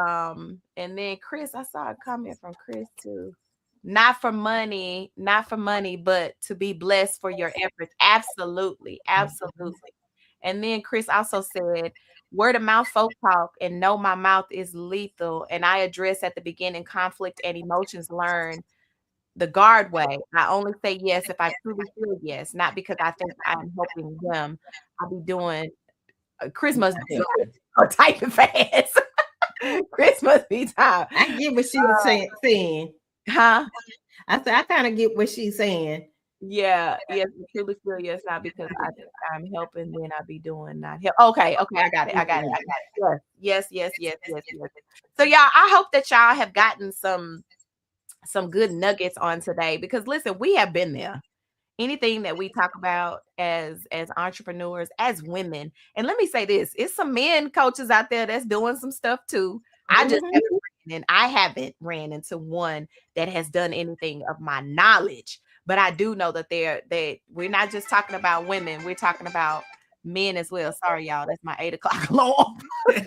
And then Chris, I saw a comment from Chris too. Not for money, but to be blessed for your efforts. Absolutely, absolutely. And then Chris also said, word of mouth folk talk and know my mouth is lethal. And I address at the beginning conflict and emotions learned the guard way. I only say yes if I truly feel yes, not because I think I'm helping them. I'll be doing Chris must be typing fast. Chris must be tired. I get what she's saying. Huh? I said I kind of get what she's saying. Yeah, yes, truly feel yes, not because I think I'm helping, then I'll be doing not help. Okay, I got it. Yes. So y'all, I hope that y'all have gotten some good nuggets on today because listen, we have been there. Anything that we talk about as entrepreneurs, as women, and let me say this: it's some men coaches out there that's doing some stuff too. I haven't ran into one that has done anything of my knowledge. But I do know that we're not just talking about women, we're talking about men as well. Sorry, y'all, that's my 8 o'clock alarm. We're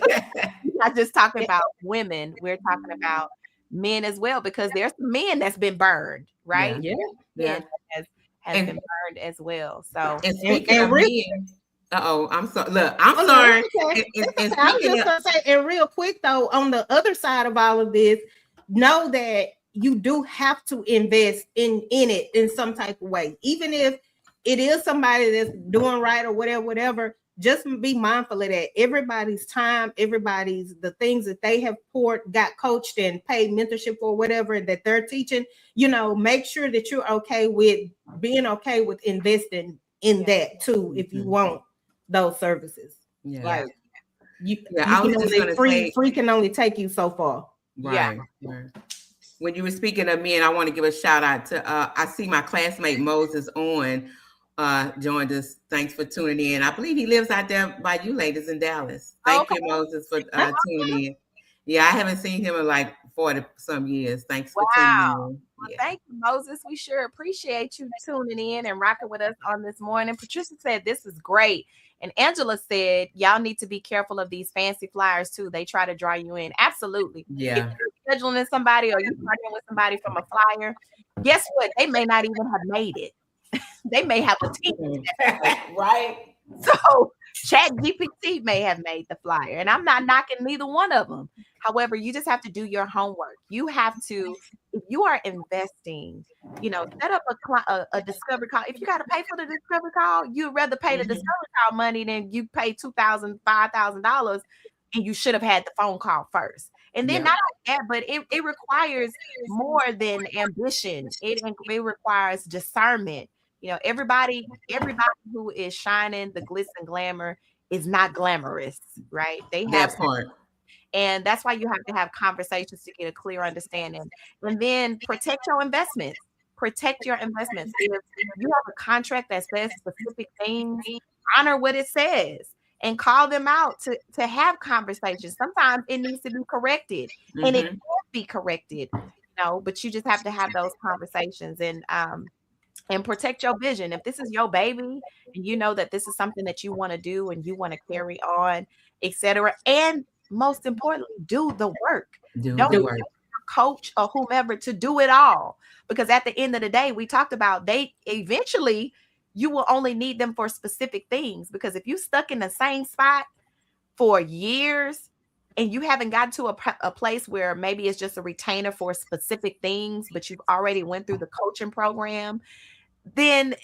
not just talking about women, we're talking about men as well, because there's some men that's been burned, right? Yeah. Men has And- been burned as well. So And speaking and of really- men, I'm sorry. Look, I'm Oh, no, sorry. it's okay. And It's okay. I was speaking just of, gonna say, and real quick though, on the other side of all of this, know that you do have to invest in it in some type of way, even if it is somebody that's doing right or whatever. Just be mindful of that. Everybody's time, the things that they have got coached and paid mentorship or whatever that they're teaching. Make sure that you're okay with being okay with investing in that too, if you want those services. yeah, Like you I was can just only gonna free say, can only take you so far. right. When you were speaking of men, I want to give a shout out to I see my classmate Moses joined us. Thanks for tuning in. I believe he lives out there by you ladies in Dallas. Thank you, Moses, for tuning in. Yeah, I haven't seen him in like 40 some years. Thanks for tuning in. Well, thank you, Moses. We sure appreciate you tuning in and rocking with us on this morning. Patricia said this is great. And Angela said, y'all need to be careful of these fancy flyers too. They try to draw you in. Absolutely. Yeah. If you're scheduling somebody or you're partnering with somebody from a flyer, guess what? They may not even have made it. They may have a team. Right. So ChatGPT may have made the flyer, and I'm not knocking neither one of them. However, you just have to do your homework. You have to, if you are investing, set up a discovery call. If you got to pay for the discovery call, you'd rather pay the discovery call money than you pay $2,000, $5,000, and you should have had the phone call first. And then not only that, but it requires more than ambition. It requires discernment. Everybody who is shining the glitz and glamour is not glamorous, right? They have that part. And that's why you have to have conversations to get a clear understanding. And then protect your investments. Protect your investments. If you have a contract that says specific things, honor what it says and call them out to have conversations. Sometimes it needs to be corrected, and it can be corrected, but you just have to have those conversations and protect your vision. If this is your baby and you know that this is something that you want to do and you want to carry on, etc. And most importantly, do the work. Don't do your coach or whomever to do it all. Because at the end of the day, we talked about eventually you will only need them for specific things. Because if you stuck in the same spot for years and you haven't gotten to a place where maybe it's just a retainer for specific things, but you've already went through the coaching program, then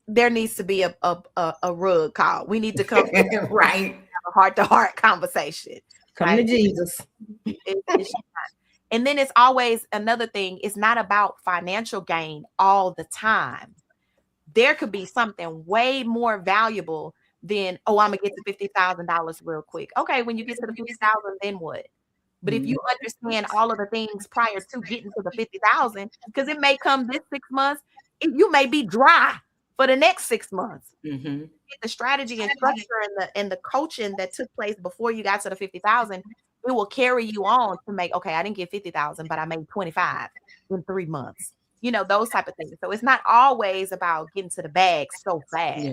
there needs to be a rug call. We need to come right, have a heart-to-heart conversation. Come to Jesus. And then it's always another thing. It's not about financial gain all the time. There could be something way more valuable than, I'm gonna get to $50,000 real quick. Okay, when you get to the 50,000, then what? But if you understand all of the things prior to getting to the 50,000, because it may come this 6 months, you may be dry for the next 6 months. The strategy and structure and the coaching that took place before you got to the 50,000, it will carry you on to make, okay, I didn't get 50,000, but I made 25 in 3 months. Those type of things. So it's not always about getting to the bag so fast. Yeah.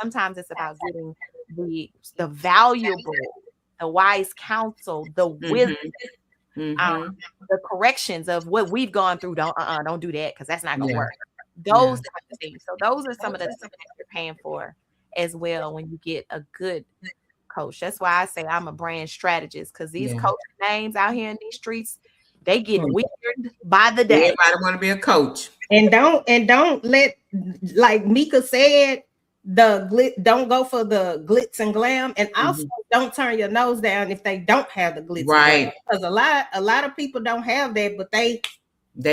Sometimes it's about getting the valuable, the wise counsel, the wisdom, the corrections of what we've gone through. Don't do that, because that's not gonna work. Those type of things. So those are some of the things that you're paying for as well when you get a good coach. That's why I say I'm a brand strategist, because these coach names out here in these streets, they get weird by the day. Everybody want to be a coach. And don't let, like Mika said, don't go for the glitz and glam, and also don't turn your nose down if they don't have the glitz. Right. Because a lot of people don't have that, but they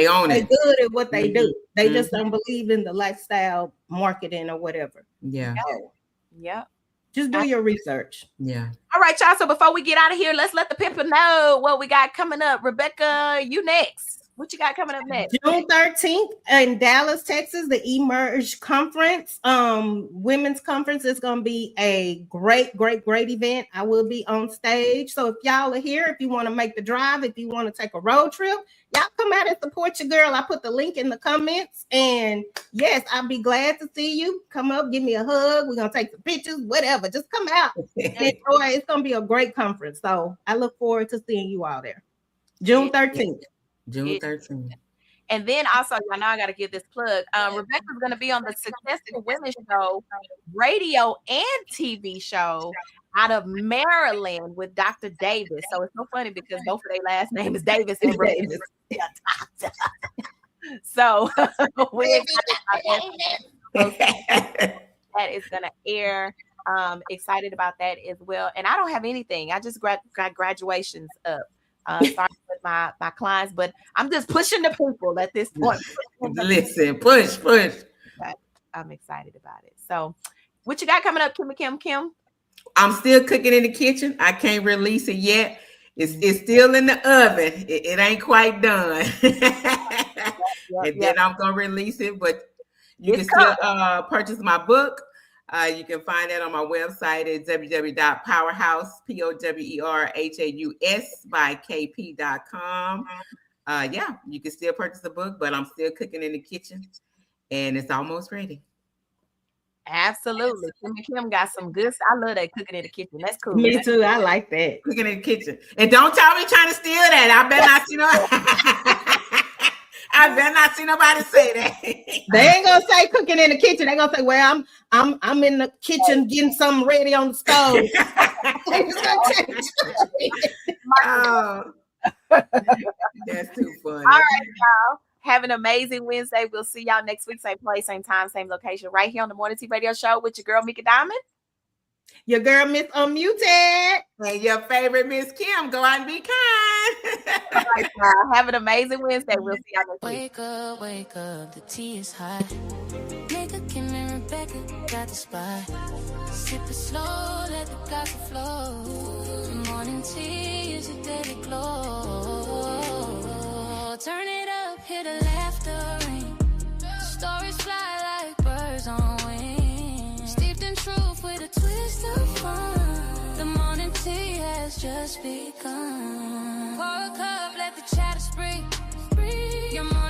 own it. They're good at what they do. They just don't believe in the lifestyle marketing or whatever. Yeah. Yeah. Just do your research. Yeah. All right, y'all. So before we get out of here, let's let the people know what we got coming up. Rebecca, you next. What you got coming up next? June 13th in Dallas, Texas, the Emerge Conference, women's conference is going to be a great event. I will be on stage. So if y'all are here, if you want to make the drive, if you want to take a road trip, y'all come out and support your girl. I put the link in the comments. And yes, I'll be glad to see you. Come up, give me a hug. We're going to take some pictures, whatever. Just come out and enjoy. It's going to be a great conference. So I look forward to seeing you all there. June 13th. June 13th. And then also, y'all know I got to give this plug. Rebecca's going to be on the Successful Women Show, radio and TV show out of Maryland with Dr. Davis. So it's so funny because both of their last name is Davis and Davis. So we're that is going to air. Excited about that as well. And I don't have anything. I just got graduations up. Starting with my clients, but I'm just pushing the people at this point. Listen, push. I'm excited about it. So, what you got coming up, Kim? I'm still cooking in the kitchen. I can't release it yet. It's still in the oven. It ain't quite done. Then I'm gonna release it. But you can still purchase my book. You can find that on my website at www.powerhouse, POWERHAUS by KP.com. You can still purchase the book, but I'm still cooking in the kitchen and it's almost ready. Absolutely. Kim got some good. I love that cooking in the kitchen. That's cool. Me too. I like that. Cooking in the kitchen. And don't tell me trying to steal that. I better not, I better not see nobody say that. They ain't gonna say cooking in the kitchen. They gonna say, "Well, I'm in the kitchen getting something ready on the stove." That's too funny. All right, y'all. Have an amazing Wednesday. We'll see y'all next week, same place, same time, same location, right here on the Morning Tea Radio Show with your girl Mika Diamond, your girl Miss Unmuted, and your favorite Miss Kim. Go out and be kind. All right, y'all. Have an amazing Wednesday. We'll see y'all next week. Wake up, the tea is hot. Nigga, Kim and Rebecca got the spot. Sip it slow, let the gossip flow. Morning tea is your daily glow. Turn it up, hear the laughter ring. Stories fly like birds on wings. Steeped in truth with a twist of fun. The morning tea has just begun. Pour a cup, let the chatter spring. Your morning